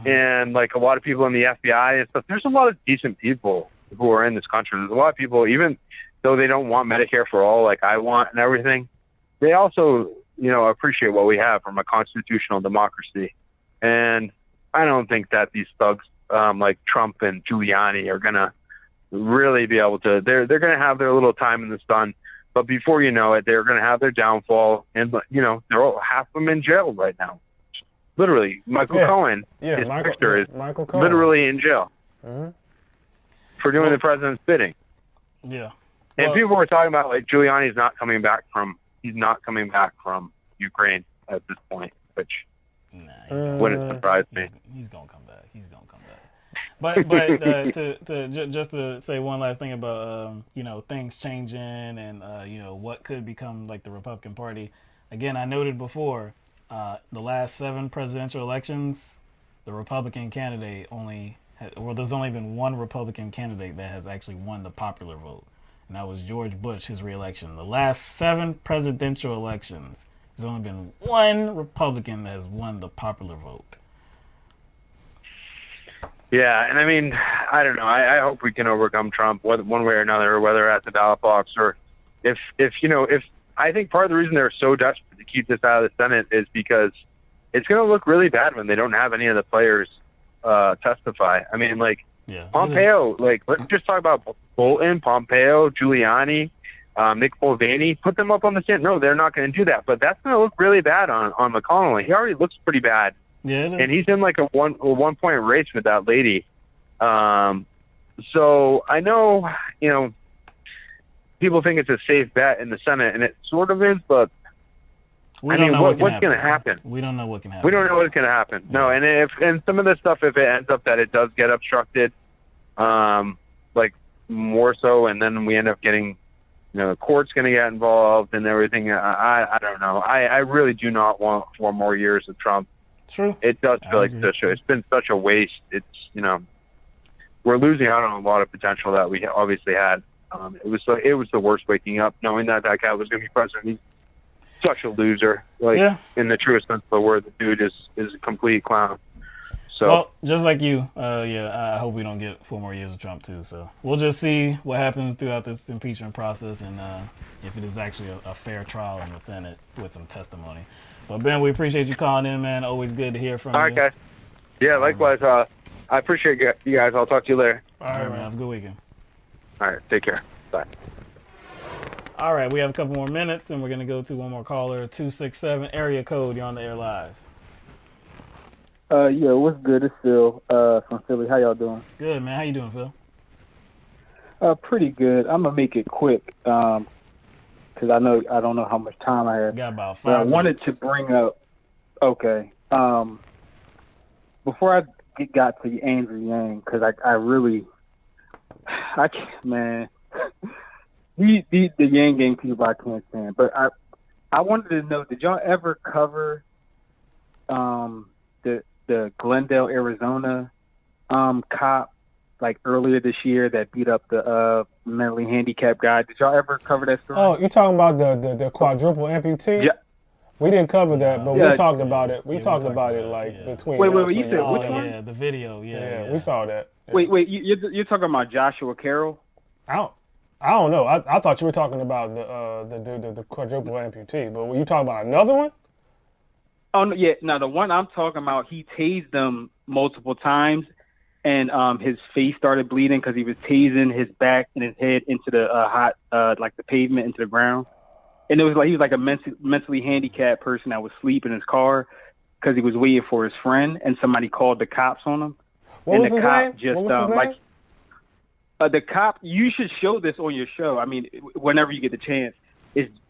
and like a lot of people in the FBI and stuff, there's a lot of decent people who are in this country. There's a lot of people, even though they don't want Medicare for all, like I want and everything, they also, appreciate what we have from a constitutional democracy. And I don't think that these thugs like Trump and Giuliani are going to really be able to, they're going to have their little time in the sun. But before you know it, they're going to have their downfall. And, they're all, half of them in jail right now. Literally, Michael Cohen, Victor, is literally in jail for doing the president's bidding. Yeah. And people were talking about, like, Giuliani's not coming back from Ukraine at this point, which wouldn't surprise me. He's going to come back. But just to say one last thing about, things changing and, what could become like the Republican Party. Again, I noted before, the last 7 presidential elections, the Republican candidate there's only been one Republican candidate that has actually won the popular vote, and that was George Bush, his reelection. The last 7 presidential elections, there's only been one Republican that has won the popular vote. Yeah, and I mean, I don't know. I hope we can overcome Trump one way or another, whether at the ballot box or if I think part of the reason they're so desperate to keep this out of the Senate is because it's going to look really bad when they don't have any of the players testify. I mean, like Pompeo, like let's just talk about Bolton, Pompeo, Giuliani, Mick Mulvaney. Put them up on the stand. No, they're not going to do that. But that's going to look really bad on McConnell. He already looks pretty bad. Yeah, and he's in like a one point race with that lady. So I know, people think it's a safe bet in the Senate, and it sort of is, but what's going to happen? We don't know what can happen. We don't know what's going to happen. Yeah. No, and some of this stuff, if it ends up that it does get obstructed, like more so, and then we end up getting, the court's going to get involved and everything. I don't know. I really do not want 4 more years of Trump. True. It does feel like it's been such a waste. It's, we're losing out on a lot of potential that we obviously had. It was the worst waking up, knowing that guy was going to be president. He's such a loser, in the truest sense of the word. The dude is a complete clown. So, well, just like you, I hope we don't get 4 more years of Trump too. So we'll just see what happens throughout this impeachment process, and if it is actually a fair trial in the Senate with some testimony. Well, Ben, we appreciate you calling in, man. Always good to hear from you. All right, guys. Yeah, likewise. I appreciate you guys. I'll talk to you later. All right, man. Have a good weekend. All right. Take care. Bye. All right. We have a couple more minutes, and we're going to go to one more caller. 267 area code. You're on the air live. Yeah, what's good? It's Phil from Philly. How y'all doing? Good, man. How you doing, Phil? Pretty good. I'm going to make it quick. Because I don't know how much time I have. Got about 5 but I wanted minutes. to bring up, okay, before I got to Andrew Yang, because I can't, man, the Yang gang people I can't stand. But I wanted to know, did y'all ever cover the Glendale, Arizona cop, like earlier this year, that beat up the mentally handicapped guy? Did y'all ever cover that story? Oh, you talking about the quadruple amputee? Yeah. We didn't cover that, but we talked about it. We talked about it between. Wait, us. you said which one? Yeah, the video. Yeah, we saw that. Yeah. Wait, you're talking about Joshua Carroll? I don't know. I thought you were talking about the quadruple amputee, but were you talking about another one? Oh no, yeah, no, the one I'm talking about, he tased them multiple times, and his face started bleeding because he was tasing his back and his head into the like the pavement, into the ground. And it was like he was like a mentally handicapped person that was asleep in his car because he was waiting for his friend, and somebody called the cops on him. What was his name? What was his name? The cop. You should show this on your show. I mean, whenever you get the chance.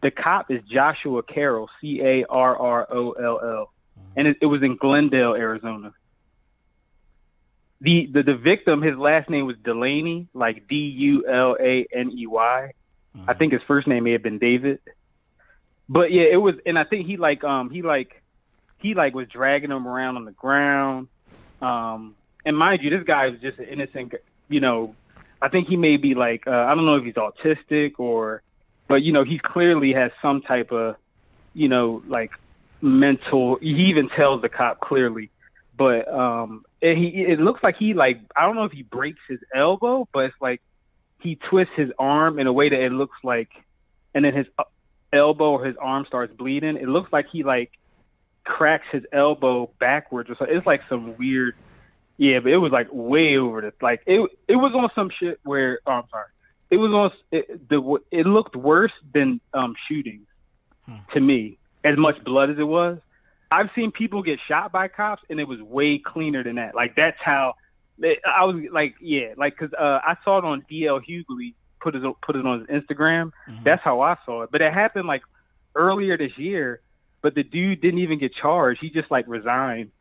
The cop is Joshua Carroll, Carroll, and it was in Glendale, Arizona. The victim, his last name was Delaney, like Dulaney. I think his first name may have been David. But yeah, it was, and I think he was dragging him around on the ground. And mind you, this guy is just an innocent, I think he may be like, I don't know if he's autistic but he clearly has some type of, like mental. He even tells the cop clearly, but it looks like I don't know if he breaks his elbow, but it's like he twists his arm in a way that it looks like, and then his elbow or his arm starts bleeding. It looks like he cracks his elbow backwards or so. It's like some weird, but it was like way over the it was on some shit where I'm sorry. It was on. It looked worse than shootings to me. As much blood as it was, I've seen people get shot by cops, and it was way cleaner than that. Like that's how I was because I saw it on DL Hughley put it on his Instagram. Mm-hmm. That's how I saw it. But it happened earlier this year. But the dude didn't even get charged. He just resigned.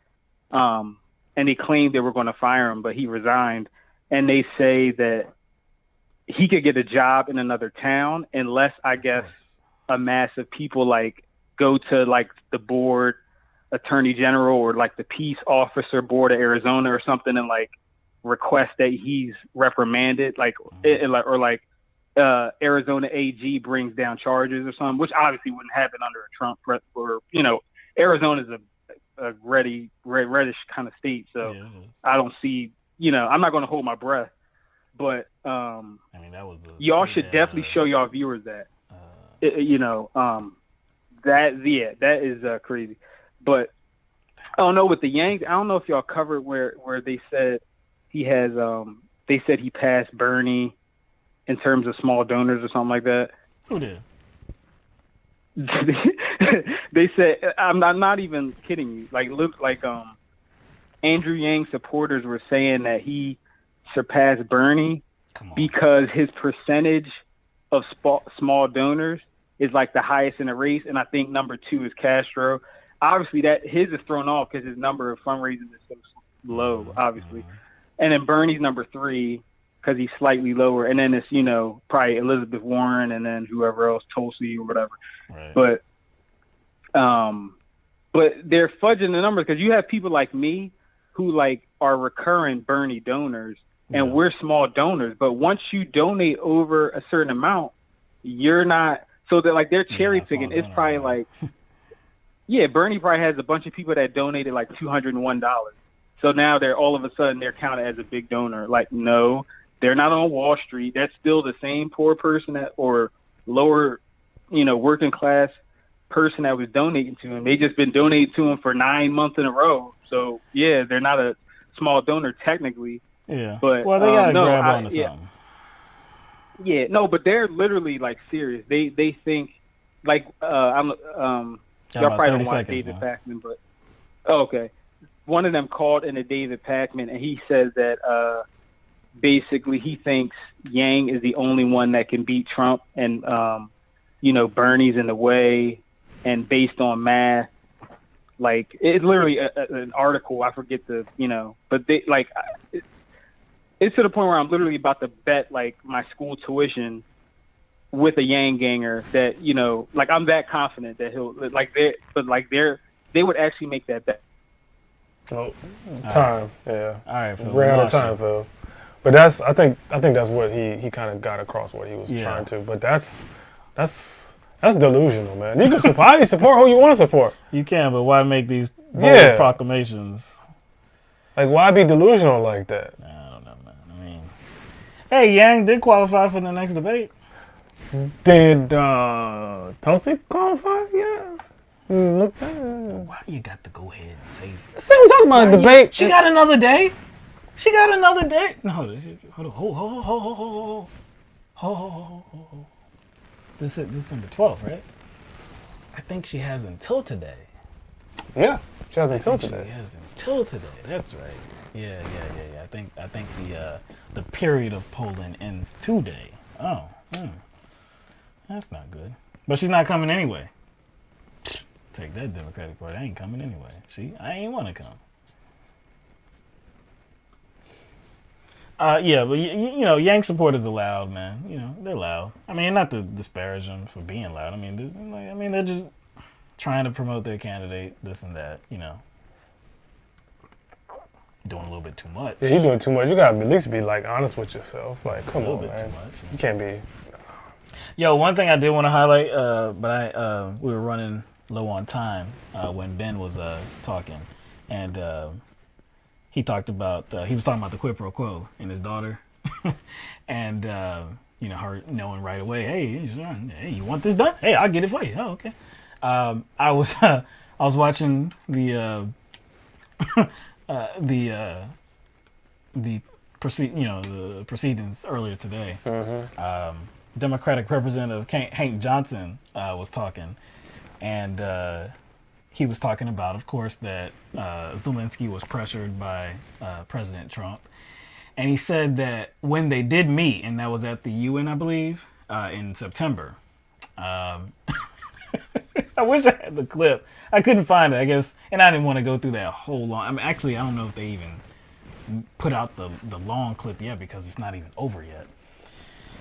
And they claimed they were going to fire him, but he resigned. And they say that he could get a job in another town unless, I guess, a mass of people go to the board, attorney general, or the peace officer board of Arizona or something, and request that he's reprimanded, Arizona AG brings down charges or something, which obviously wouldn't happen under a Trump or Arizona's a reddish kind of state, so I don't see, I'm not going to hold my breath, but I mean, that was y'all should definitely show y'all viewers that, that is crazy. But I don't know with the Yanks. I don't know if y'all covered where they said he has. They said he passed Bernie in terms of small donors or something like that. Who did? They said, I'm not even kidding you. Like Andrew Yang supporters were saying that he surpassed Bernie because his percentage of small donors is like the highest in the race, and I think number 2 is Castro. Obviously, that his is thrown off because his number of fundraisers is so low, obviously. And then Bernie's number 3 because he's slightly lower, and then it's probably Elizabeth Warren, and then whoever else, Tulsi or whatever. Right. But they're fudging the numbers because you have people like me who like are recurrent Bernie donors, and we're small donors. But once you donate over a certain amount, you're not. So they're like they're cherry picking. It's probably like, Bernie probably has a bunch of people that donated like $201. So now they're all of a sudden they're counted as a big donor. Like, no, they're not on Wall Street. That's still the same poor person or lower, working class person that was donating to him. They just been donating to him for 9 months in a row. So they're not a small donor technically. Yeah. But well, they gotta grab onto something. Yeah, no, but they're literally like serious. They think like y'all probably don't watch David Pakman, but okay. One of them called in a David Pakman, and he says that basically he thinks Yang is the only one that can beat Trump, and Bernie's in the way, and based on math, like it's literally an article. I forget but they like. It's to the point where I'm literally about to bet like my school tuition with a Yang ganger that like I'm that confident that he'll they would actually make that bet. Oh, time, yeah. All right, Phil. Ran out of time, Phil. But that's I think that's what he kind of got across what he was trying to. But that's delusional, man. You can support who you want to support. You can, but why make these bold proclamations? Like, why be delusional like that? I don't know, man. I mean, hey, Yang did qualify for the next debate. Did Tulsi qualify? Yeah. Look at why you got to go ahead and say that? See, we're talking about a debate. She got another day. No, hold. This is number 12, right? I think she has until today. Yeah, she has until today. She has until today. That's right. Yeah. I think the period of polling ends today. Oh, that's not good. But she's not coming anyway. Take that, Democratic Party. I ain't coming anyway. See, I ain't want to come. But Yang supporters are loud, man. They're loud. I mean, not to disparage them for being loud. I mean, they're just trying to promote their candidate, this and that. Doing a little bit too much. Yeah, you're doing too much. You gotta at least be like honest with yourself. Like, come on, man. Too much, you can't be. Yo, one thing I did want to highlight, but we were running low on time when Ben was talking, and he talked about he was talking about the quid pro quo and his daughter, and her knowing right away, hey, you want this done? Hey, I'll get it for you. Oh, okay. I was watching the proceedings earlier today. Mm-hmm. Democratic Representative Hank Johnson was talking, and he was talking about, of course, that Zelensky was pressured by President Trump. And he said that when they did meet, and that was at the UN, I believe, in September. I wish I had the clip. I couldn't find it, I guess. And I didn't want to go through that whole long. I mean, actually, I don't know if they even put out the long clip yet because it's not even over yet.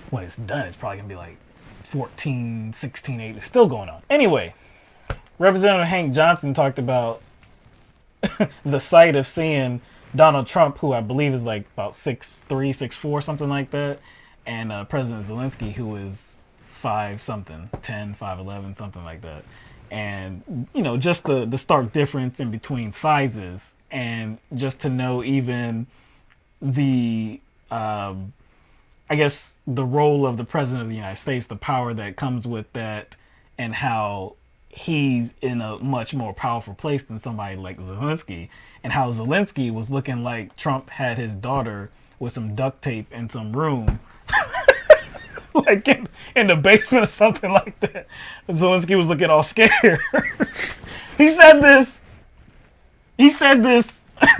When it's done, it's probably going to be like 14, 16, 8. It's still going on. Anyway, Representative Hank Johnson talked about the sight of seeing Donald Trump, who I believe is like about 6'3", 6'4", something like that, and President Zelensky, who is 5'10", 5'11", something like that. And, you know, just the stark difference in between sizes, and just to know even the, I guess, the role of the President of the United States, the power that comes with that, and how he's in a much more powerful place than somebody like Zelensky, and how Zelensky was looking like Trump had his daughter with some duct tape in some room. Like in the basement or something like that. Zelensky was looking all scared. He said this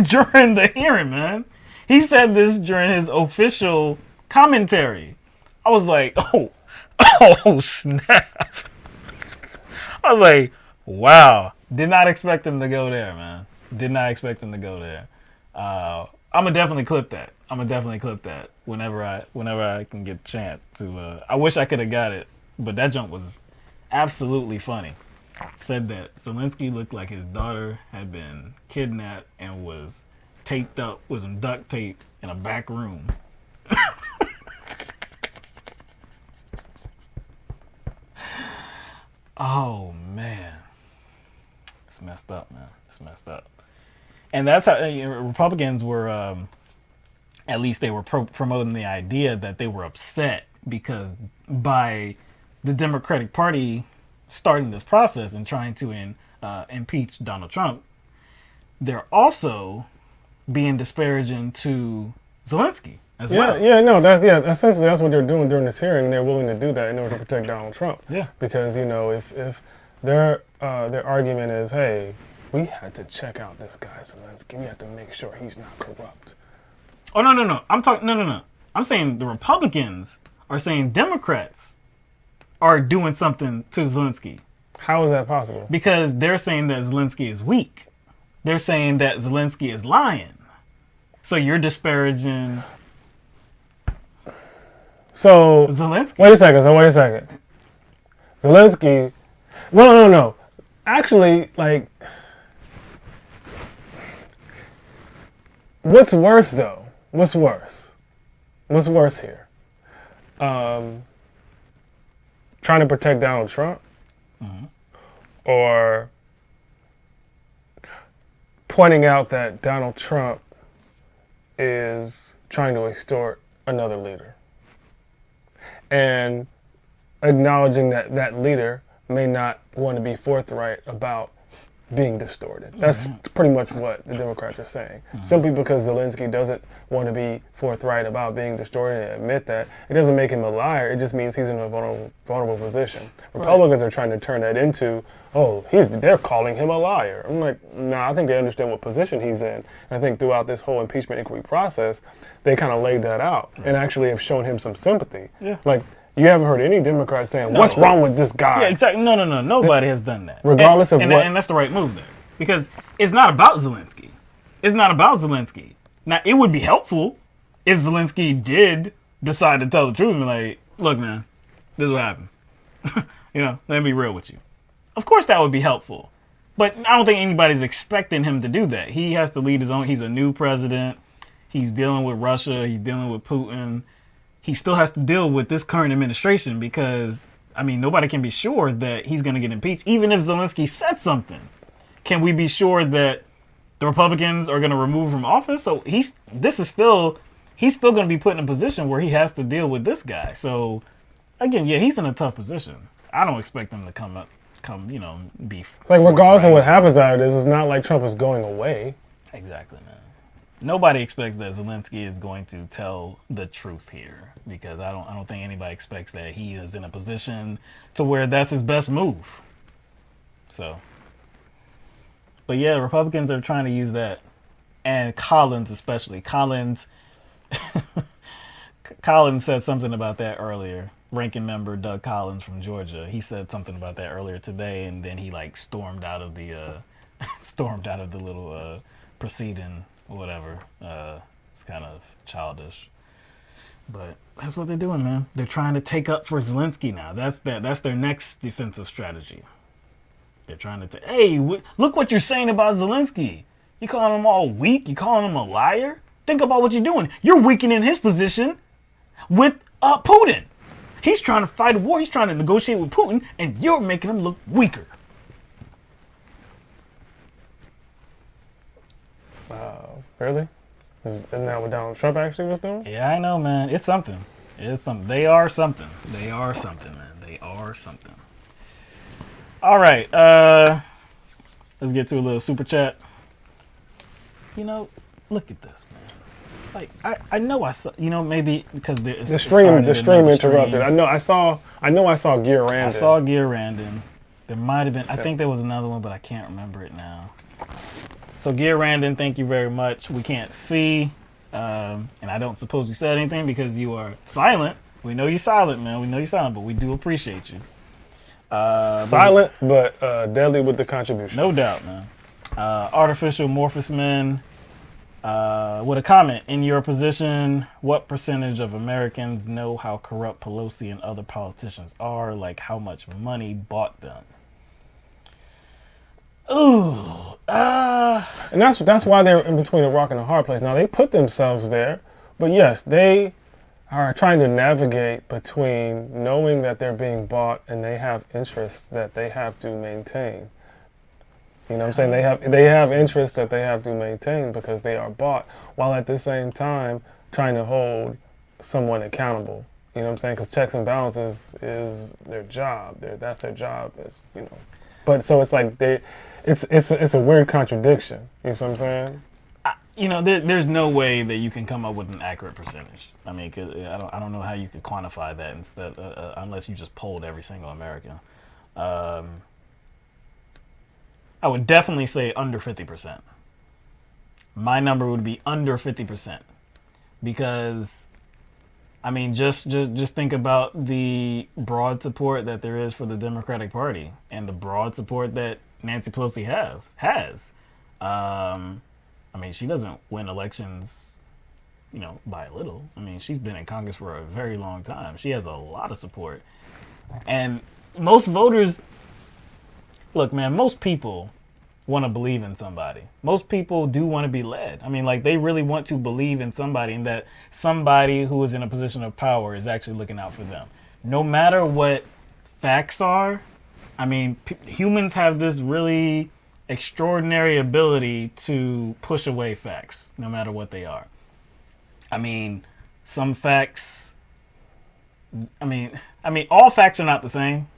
during the hearing, man. He said this during his official commentary. I was like, oh snap. I was like, wow. Did not expect him to go there, man. Did not expect him to go there. I'm gonna definitely clip that. Whenever I can get a chance to. I wish I could have got it, but that jump was absolutely funny. Said that Zelensky looked like his daughter had been kidnapped and was taped up with some duct tape in a back room. Oh man, it's messed up, man. It's messed up. And that's how Republicans were. At least they were promoting the idea that they were upset because by the Democratic Party starting this process and trying to impeach Donald Trump, they're also being disparaging to Zelensky as well. Essentially that's what they're doing during this hearing. They're willing to do that in order to protect Donald Trump. Yeah. Because, you know, if their argument is, hey, we had to check out this guy Zelensky. We have to make sure he's not corrupt. Oh, no. No. I'm saying the Republicans are saying Democrats are doing something to Zelensky. How is that possible? Because they're saying that Zelensky is weak. They're saying that Zelensky is lying. So you're disparaging Zelensky. Wait a second. Zelensky. Well, no. Actually, like, what's worse though? What's worse here? Trying to protect Donald Trump, or pointing out that Donald Trump is trying to extort another leader, and acknowledging that that leader may not want to be forthright about being distorted. That's pretty much what the Democrats are saying. Simply because Zelensky doesn't want to be forthright about being distorted and admit that, it doesn't make him a liar. It just means he's in a vulnerable position. Republicans are trying to turn that into, they're calling him a liar. I'm like, I think they understand what position he's in. And I think throughout this whole impeachment inquiry process, they kind of laid that out and actually have shown him some sympathy. Yeah. Like, you haven't heard any Democrats saying, what's wrong with this guy? Yeah, exactly. No. Nobody has done that. Regardless of what. And that's the right move there. Because it's not about Zelensky. Now, it would be helpful if Zelensky did decide to tell the truth and be like, look, man, this is what happened. Let me be real with you. Of course that would be helpful. But I don't think anybody's expecting him to do that. He has to lead his own. He's a new president. He's dealing with Russia. He's dealing with Putin. He still has to deal with this current administration because, nobody can be sure that he's going to get impeached. Even if Zelensky said something, can we be sure that the Republicans are going to remove him from office? So he's still going to be put in a position where he has to deal with this guy. So, again, he's in a tough position. I don't expect him to be... It's like, regardless of what happens out of this, it's not like Trump is going away. Exactly, man. Nobody expects that Zelensky is going to tell the truth here because I don't think anybody expects that he is in a position to where that's his best move. So, but yeah, Republicans are trying to use that, and Collins especially. Collins said something about that earlier. Ranking member Doug Collins from Georgia, he said something about that earlier today, and then he stormed out of the little proceeding. Whatever. It's kind of childish. But that's what they're doing, man. They're trying to take up for Zelensky now. That's their next defensive strategy. They're trying to hey, look what you're saying about Zelensky. You calling him all weak? You calling him a liar? Think about what you're doing. You're weakening his position with Putin. He's trying to fight a war. He's trying to negotiate with Putin, and you're making him look weaker. Really? Isn't that what Donald Trump actually was doing? Yeah, I know, man. It's something. It's something. They are something. They are something, man. They are something. All right. Let's get to a little super chat. You know, look at this, man. Like I know I saw. You know, maybe because the stream interrupted. I know I saw Gaillard. I saw Gaillard. There might have been. I think there was another one, but I can't remember it now. So Gaillard, thank you very much. We can't see, and I don't suppose you said anything because you are silent. We know you're silent, man. We know you're silent, but we do appreciate you. Silent, but deadly with the contributions. No doubt, man. Artificial Morphous Men with a comment. In your position, what percentage of Americans know how corrupt Pelosi and other politicians are? Like how much money bought them? Ooh. And that's why they're in between a rock and a hard place. Now, they put themselves there, but yes, they are trying to navigate between knowing that they're being bought and they have interests that they have to maintain. You know what I'm saying? They have interests that they have to maintain because they are bought, while at the same time trying to hold someone accountable. You know what I'm saying? Because checks and balances is their job. That's their job. But so it's like it's a weird contradiction. You know what I'm saying? There's no way that you can come up with an accurate percentage. I mean, 'cause I don't know how you could quantify that unless you just polled every single American. I would definitely say under 50%. My number would be under 50% because, I mean, just think about the broad support that there is for the Democratic Party and the broad support that Nancy Pelosi has. I mean, she doesn't win elections, by a little. I mean, she's been in Congress for a very long time. She has a lot of support. And most voters, look, man, most people want to believe in somebody. Most people do want to be led. I mean, like, they really want to believe in somebody and that somebody who is in a position of power is actually looking out for them. No matter what facts are, I mean, humans have this really extraordinary ability to push away facts, no matter what they are. I mean, some facts, I mean, all facts are not the same.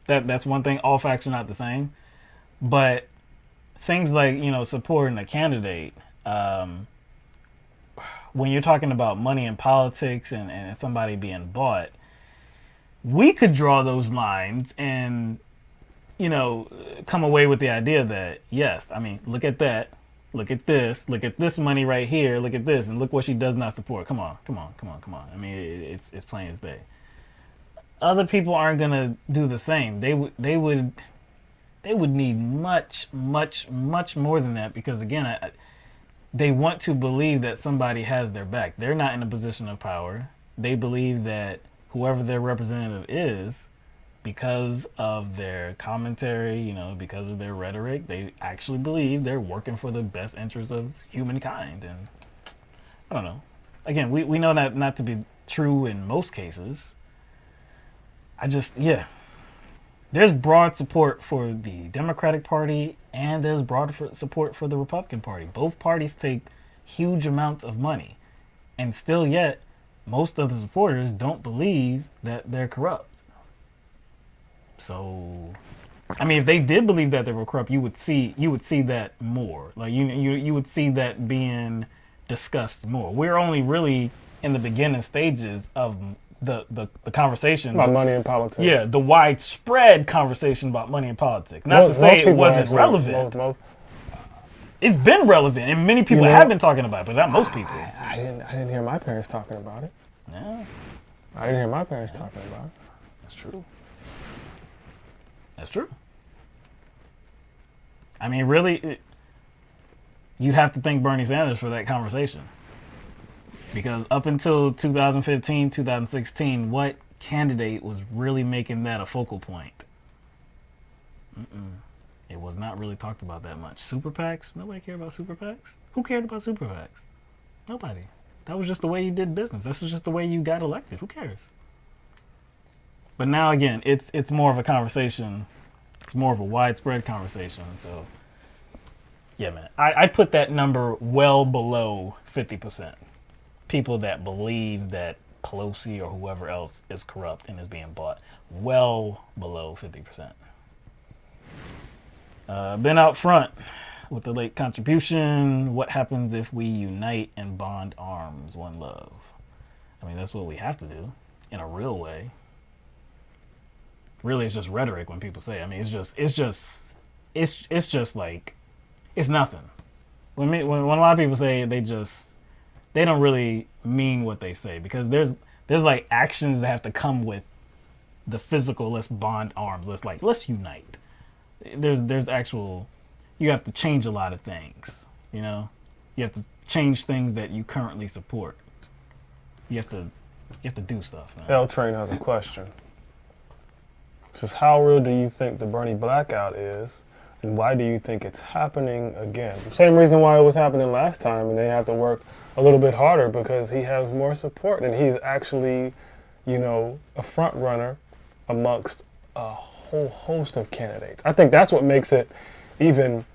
That's one thing. All facts are not the same. But things like, supporting a candidate, when you're talking about money in politics and somebody being bought, we could draw those lines and, come away with the idea that, yes, I mean, look at that. Look at this money right here. Look at this. And look what she does not support. Come on. I mean, it's plain as day. Other people aren't going to do the same. They would need much, much, much more than that because, again, they want to believe that somebody has their back. They're not in a position of power. They believe that whoever their representative is, because of their commentary, because of their rhetoric, they actually believe they're working for the best interest of humankind. And I don't know. Again, we know that not to be true in most cases. There's broad support for the Democratic Party and there's broad support for the Republican Party. Both parties take huge amounts of money. And still yet, most of the supporters don't believe that they're corrupt. So, I mean, if they did believe that they were corrupt, you would see that more. Like you would see that being discussed more. We're only really in the beginning stages of the conversation about money and politics. Yeah, the widespread conversation about money and politics. Not to say it wasn't relevant. It's been relevant, and many people have been talking about it, but not most people. I didn't hear my parents talking about it. Yeah, I didn't hear my parents talking about it. That's true. That's true. I mean, really, you'd have to thank Bernie Sanders for that conversation. Because up until 2015, 2016, what candidate was really making that a focal point? It was not really talked about that much. Super PACs? Nobody cared about super PACs? Who cared about super PACs? Nobody. That was just the way you did business. This was just the way you got elected. Who cares? But now again, it's more of a conversation. It's more of a widespread conversation. So, yeah, man, I put that number well below 50%. People that believe that Pelosi or whoever else is corrupt and is being bought, well below 50%. Been out front with the late contribution. What happens if we unite and bond arms? One love. I mean, that's what we have to do in a real way. Really, it's just rhetoric when people say. I mean, it's just like it's nothing. When a lot of people say, they don't really mean what they say, because there's like actions that have to come with the physical. Let's bond arms. Let's unite. There's actual. You have to change a lot of things. You know, you have to change things that you currently support. You have to do stuff, man. L Train has a question. It says, how real do you think the Bernie blackout is, and why do you think it's happening again? Same reason why it was happening last time, and they have to work a little bit harder because he has more support, and he's actually, a front runner amongst a whole host of candidates. I think that's what makes it even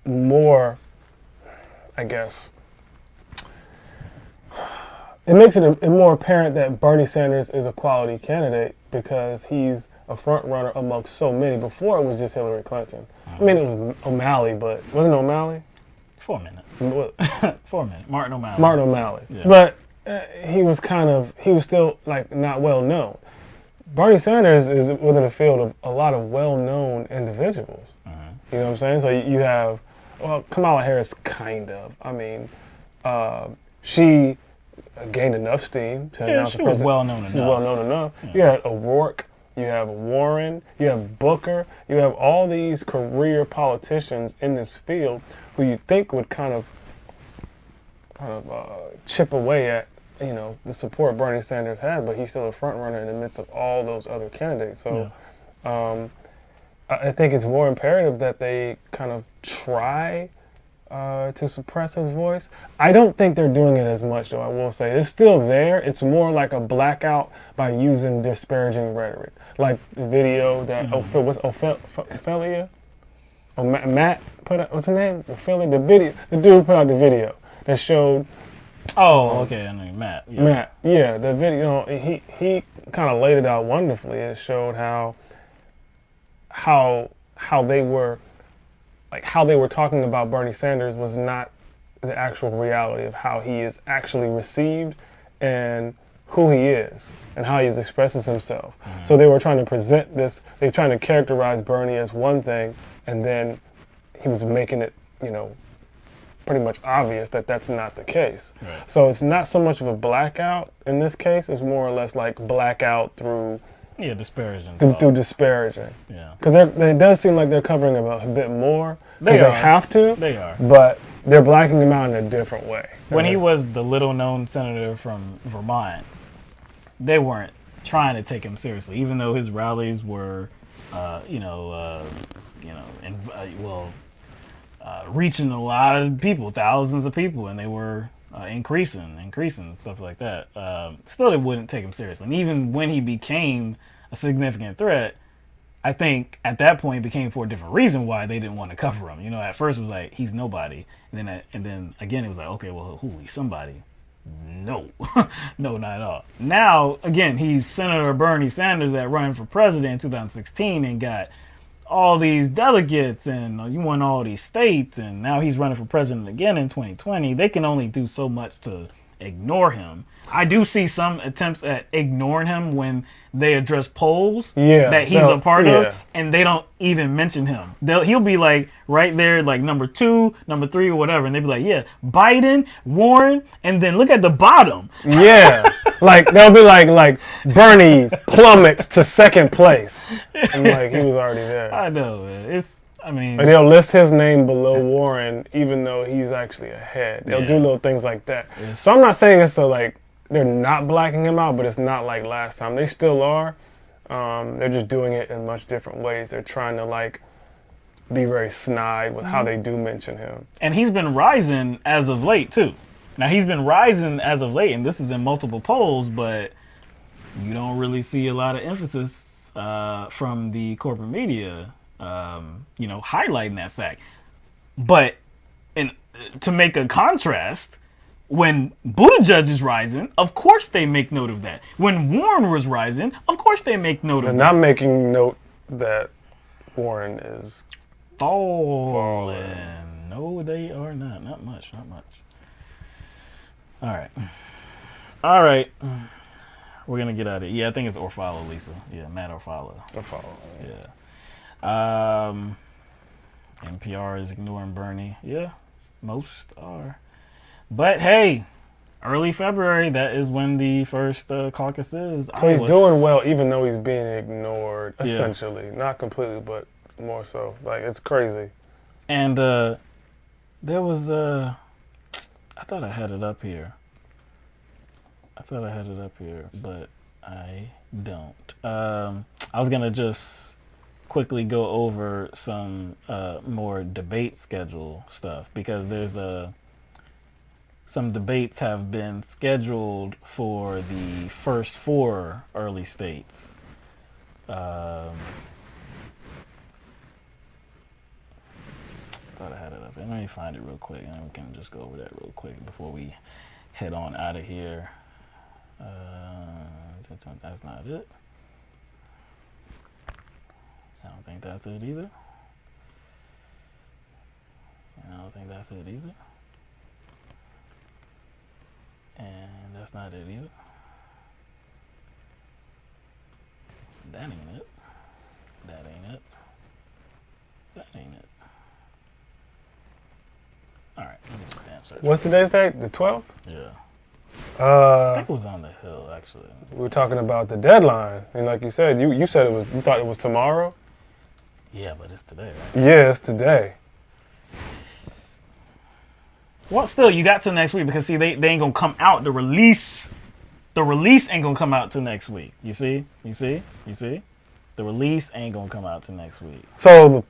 more, I guess, it makes it more apparent that Bernie Sanders is a quality candidate because he's a front runner amongst so many. Before it was just Hillary Clinton. I mean, it was O'Malley, but wasn't it O'Malley? For a minute. For a minute. Martin O'Malley. Martin O'Malley. Yeah. But he was still like not well known. Bernie Sanders is within a field of a lot of well-known individuals. You know what I'm saying? So you have, Kamala Harris, kind of. I mean, she gained enough steam to announce the president. Was well known enough. She's well known enough. Yeah. You had O'Rourke, you have Warren, you have Booker, you have all these career politicians in this field who you think would kind of chip away at the support Bernie Sanders had, but he's still a front runner in the midst of all those other candidates. So I think it's more imperative that they kind of try to suppress his voice. I don't think they're doing it as much, though, I will say. It's still there. It's more like a blackout by using disparaging rhetoric. Like the video that Ophelia? Matt put out, what's his name? Ophelia? The dude put out the video that showed. Oh, okay, I know Matt. Yeah. Matt, yeah, the video, he kind of laid it out wonderfully. It showed how they were talking about Bernie Sanders was not the actual reality of how he is actually received and who he is and how he expresses himself. So they were trying to present this, they were trying to characterize Bernie as one thing, and then he was making it, pretty much obvious that that's not the case. Right. So it's not so much of a blackout in this case, it's more or less like blackout through disparaging. Through disparaging. Yeah. Because it does seem like they're covering him a bit more. Because they have to. They are. But they're blacking him out in a different way. When he was the little-known senator from Vermont, they weren't trying to take him seriously, even though his rallies were, reaching a lot of people, thousands of people, and they were increasing, stuff like that. Still, they wouldn't take him seriously. And even when he became a significant threat, I think at that point it became for a different reason why they didn't want to cover him. At first it was like, he's nobody. And then again it was like, okay, well, who? He's somebody. No. No, not at all. Now, again, he's Senator Bernie Sanders that ran for president in 2016 and got all these delegates and you won all these states, and now he's running for president again in 2020. They can only do so much to ignore him. I do see some attempts at ignoring him when they address polls that he's a part of, and they don't even mention him. He'll be like right there, like number 2, number 3, or whatever, and they'll be like, Biden, Warren, and then look at the bottom. Yeah. Like they'll be like Bernie plummets to second place. And like he was already there. I know, man. And they'll list his name below Warren, even though he's actually ahead. They'll do little things like that. So I'm not saying it's they're not blacking him out, but it's not like last time. They still are. They're just doing it in much different ways. They're trying to be very snide with how they do mention him. And he's been rising as of late too. Now, he's been rising as of late, and this is in multiple polls, but you don't really see a lot of emphasis from the corporate media, highlighting that fact. But to make a contrast, when Buttigieg is rising, of course they make note of that. When Warren was rising, of course they make note of that. They're not making note that Warren is falling. No, they are not. Not much. All right. We're going to get out of it. Yeah, I think it's Orfallo, Lisa. Yeah, Matt Orfallo. Yeah. NPR is ignoring Bernie. Yeah, most are. But hey, early February, that is when the first caucus is. So he's doing well, even though he's being ignored, essentially. Not completely, but more so. Like, it's crazy. And there was, I thought I had it up here. But I don't. I was going to just quickly go over some more debate schedule stuff, because there's some debates have been scheduled for the first 4 early states. Thought I had it up. Let me find it real quick, and we can just go over that real quick before we head on out of here. That's not it. I don't think that's it either. And that's not it either. That ain't it. All right. Let me just damn search. What's today's date? The 12th? Yeah. I think it was on the Hill, actually. We were talking about the deadline, and like you said, you said you thought it was tomorrow. Yeah, but it's today, right? Yeah, it's today. Well, still, you got till next week, because see, they ain't gonna come out. The release ain't gonna come out till next week. You see? The release ain't gonna come out till next week. So,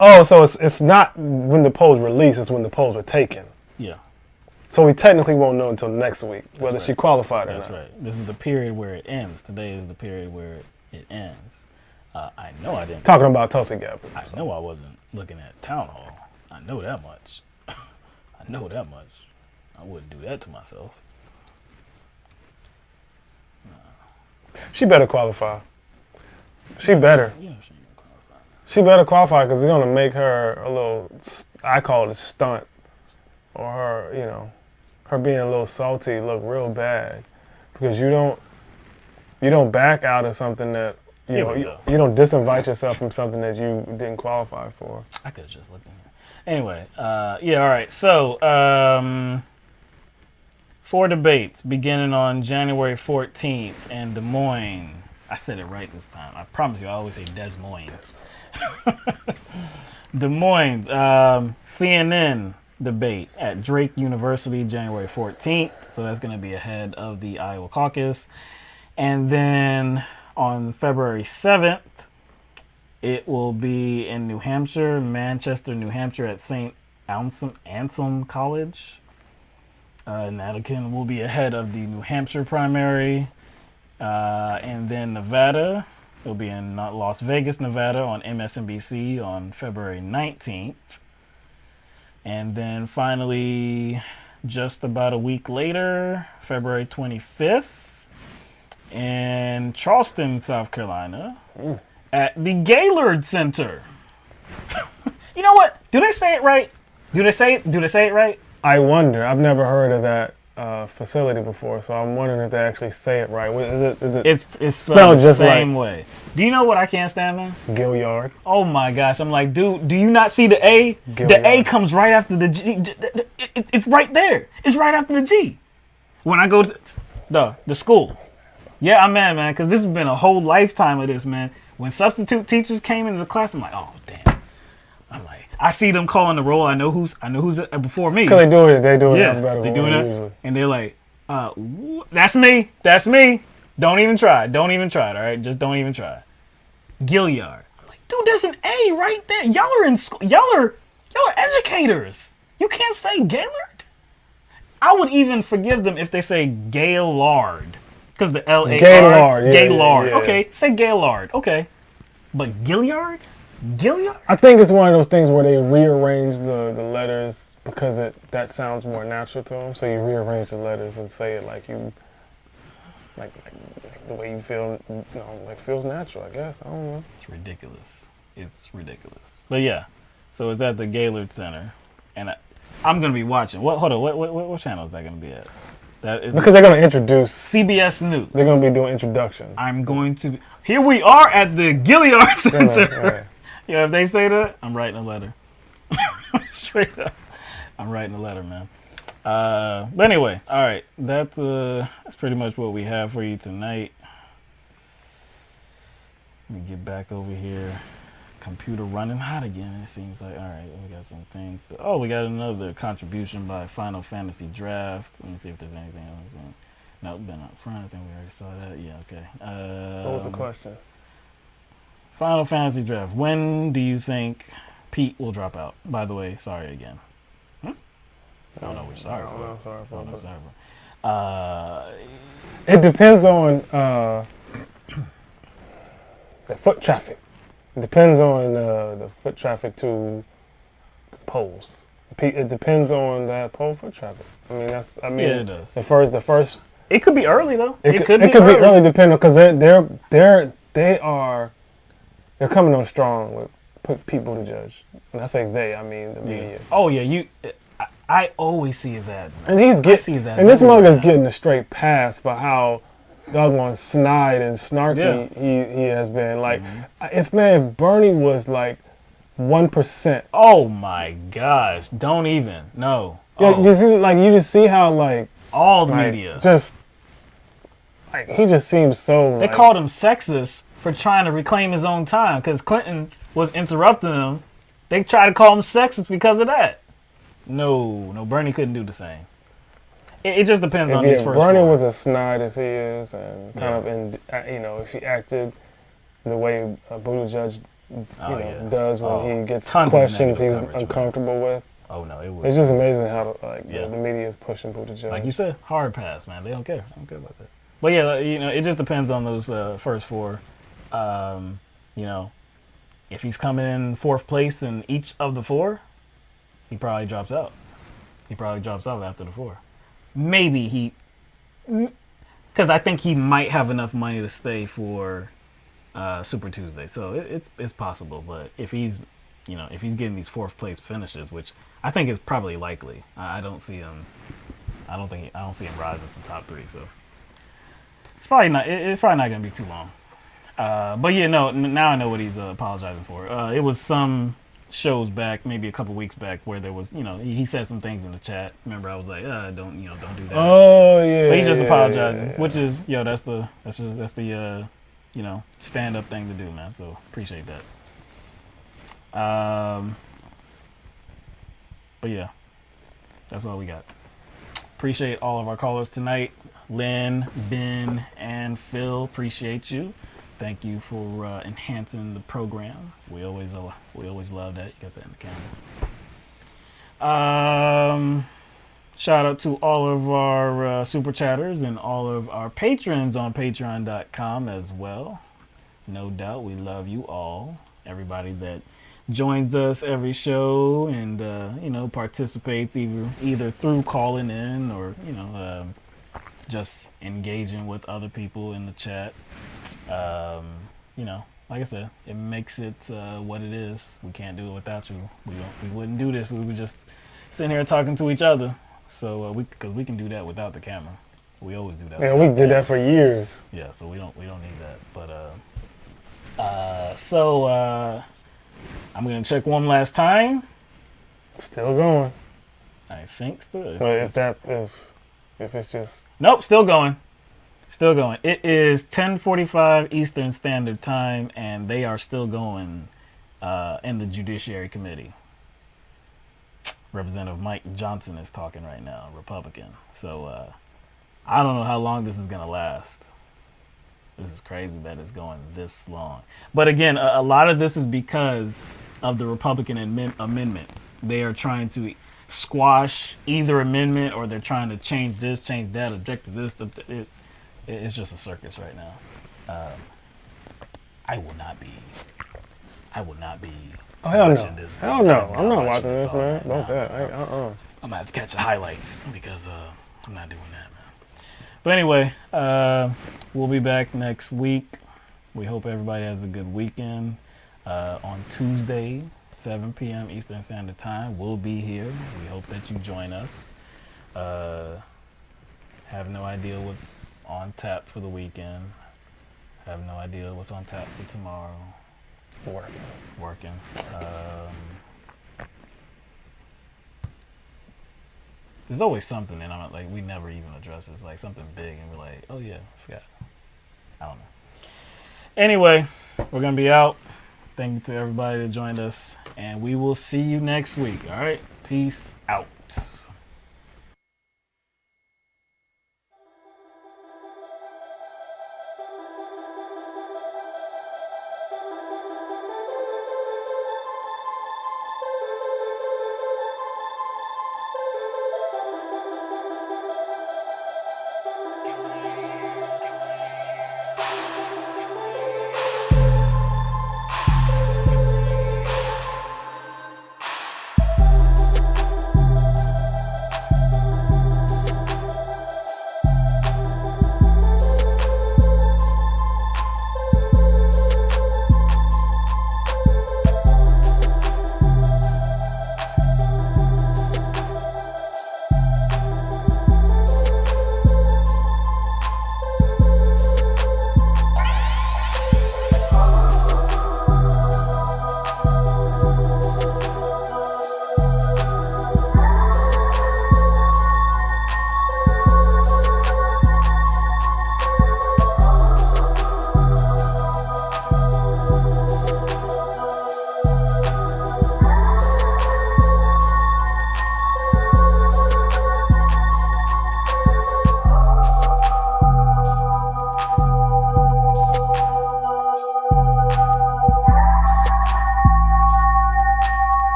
so it's not when the polls release; it's when the polls were taken. Yeah. So we technically won't know until next week whether she qualified or not. That's right. This is the period where it ends. Today is the period where it ends. I know I didn't. Talking about Tulsi Gabbard. I know I wasn't looking at Town Hall. I know that much. I wouldn't do that to myself. She better qualify. She better. You know she ain't gonna qualify. She better qualify, because they're going to make her a little, I call it a stunt, or her, her being a little salty look real bad, because you don't back out of something that, you don't disinvite yourself from something that you didn't qualify for. I could have just looked in here. Anyway, all right. So, 4 debates beginning on January 14th in Des Moines. I said it right this time. I promise you, I always say Des Moines. Des Moines, CNN debate at Drake University, January 14th. So that's going to be ahead of the Iowa caucus. And then on February 7th, it will be in New Hampshire, Manchester, New Hampshire at St. Anselm College. And that again will be ahead of the New Hampshire primary. And then Nevada, it'll be in Las Vegas, Nevada on MSNBC on February 19th. And then finally, just about a week later, February 25th, in Charleston, South Carolina, at the Gaillard Center. You know what? Do they say it right? Do they say it right? I wonder. I've never heard of that facility before, so I'm wondering if they actually say it right. Is it? It's spelled just the same way. Do you know what I can't stand, man? Gaillard. Oh my gosh! I'm like, dude, do you not see the A? Gaillard. The A comes right after the G. It's right there. It's right after the G. When I go to the school. Yeah, I'm mad, man, because this has been a whole lifetime of this, man. When substitute teachers came into the class, I'm like, oh damn. I'm like, I see them calling the roll. I know who's before me. Cause they do it Yeah, alphabetical. they do it, usually. and they're like, that's me. Don't even try. All right, just don't even try. Gaillard. I'm like, dude, there's an A right there. Y'all are in school. Y'all are educators. You can't say Gaillard. I would even forgive them if they say Gaillard. Because the L-A-R. Gaillard, yeah, Gaillard. yeah. Okay, say Gaillard. Okay. But Gaillard? Gaillard? I think it's one of those things where they rearrange the letters because that sounds more natural to them. So you rearrange the letters and say it like you, like the way you feel, like feels natural, I guess. I don't know. It's ridiculous. It's ridiculous. But yeah, so it's at the Gaillard Center. And I'm going to be watching. Hold on, what channel is that going to be at? That is Because they're going to introduce. CBS News. They're going to be doing introductions. I'm going to. Here we are at the Gaillard Center. Right. Yeah, if they say that, I'm writing a letter. Straight up, I'm writing a letter, man. But anyway, all right, that's pretty much what we have for you tonight. Let me get back over here. Computer running hot again. It seems like. All right, we got some things. We got another contribution by Final Fantasy Draft. Let me see if there's anything else. No, been up front. I think we already saw that. Yeah, okay. What was the question? Final Fantasy Draft. When do you think Pete will drop out? By the way, sorry again. I don't know what you're sorry for. I'm sorry for. I don't know sorry for. It depends on the foot traffic. It depends on the foot traffic to the polls. It depends on that poll foot traffic. I mean, Yeah, it does. The first. It could be early though. It could be early depending because they're coming on strong with people to judge. When I say they, I mean the media. Oh yeah, I always see his ads. And this motherfucker's getting a straight pass for how doggone snide and snarky he has been. Like, if Bernie was like 1%. Oh my gosh! Don't even no. Yeah, you just see how like all the media just like he just seems so. They called him sexist for trying to reclaim his own time because Clinton was interrupting him. They tried to call him sexist because of that. No, Bernie couldn't do the same. It just depends on his first. Bernie was as snide as he is, and if he acted the way a Buttigieg does when he gets questions he's uncomfortable with. Oh no, it's just amazing how the media is pushing Buttigieg. Like you said, hard pass, man. They don't care. I don't care about that. But yeah, it just depends on those first four. If he's coming in fourth place in each of the four, he probably drops out. He probably drops out after the four. Maybe because I think he might have enough money to stay for Super Tuesday. So it's possible. But if he's getting these fourth place finishes, which I think is probably likely, I don't see him. I don't see him rising to the top three. So it's probably not going to be too long. But yeah, no. Now I know what he's apologizing for. It was some shows back, maybe a couple weeks back, where there was, he said some things in the chat. Remember, I was like, don't do that. Oh yeah. But he's just apologizing, which is, that's the stand up thing to do, man. So appreciate that. But yeah, that's all we got. Appreciate all of our callers tonight. Lynn, Ben, and Phil, appreciate you. Thank you for enhancing the program. We always love that. You got that in the camera. Shout out to all of our super chatters and all of our patrons on patreon.com as well. No doubt, we love you all. Everybody that joins us every show and participates either through calling in or just engaging with other people in the chat. Like I said, it makes it what it is. We can't do it without you. We wouldn't do this. We would just sitting here talking to each other. So because we can do that without the camera. We always do that. Yeah, we did that for years. Yeah, so we don't need that. But so I'm gonna check one last time. Still going. I think still. But if it's just nope, still going. Still going. It is 10:45 Eastern Standard Time, and they are still going in the Judiciary Committee. Representative Mike Johnson is talking right now, Republican. So I don't know how long this is going to last. This is crazy that it's going this long. But again, a lot of this is because of the Republican amendments. They are trying to squash either amendment, or they're trying to change this, change that, object to this. It's just a circus right now. I will not be. Oh, hell no. watching this. Hell no. I'm not watching watching this, all man. night. About Nah, that. bro. I'm I'm gonna have to catch the highlights because I'm not doing that, man. But anyway, we'll be back next week. We hope everybody has a good weekend. On Tuesday, 7 p.m. Eastern Standard Time, we'll be here. We hope that you join us. Have no idea what's on tap for the weekend. Have no idea what's on tap for tomorrow. Working. There's always something, and I'm like, we never even address it. It's like something big, and we're like, oh yeah, I forgot. I don't know. Anyway, we're gonna be out. Thank you to everybody that joined us, and we will see you next week. All right, peace out.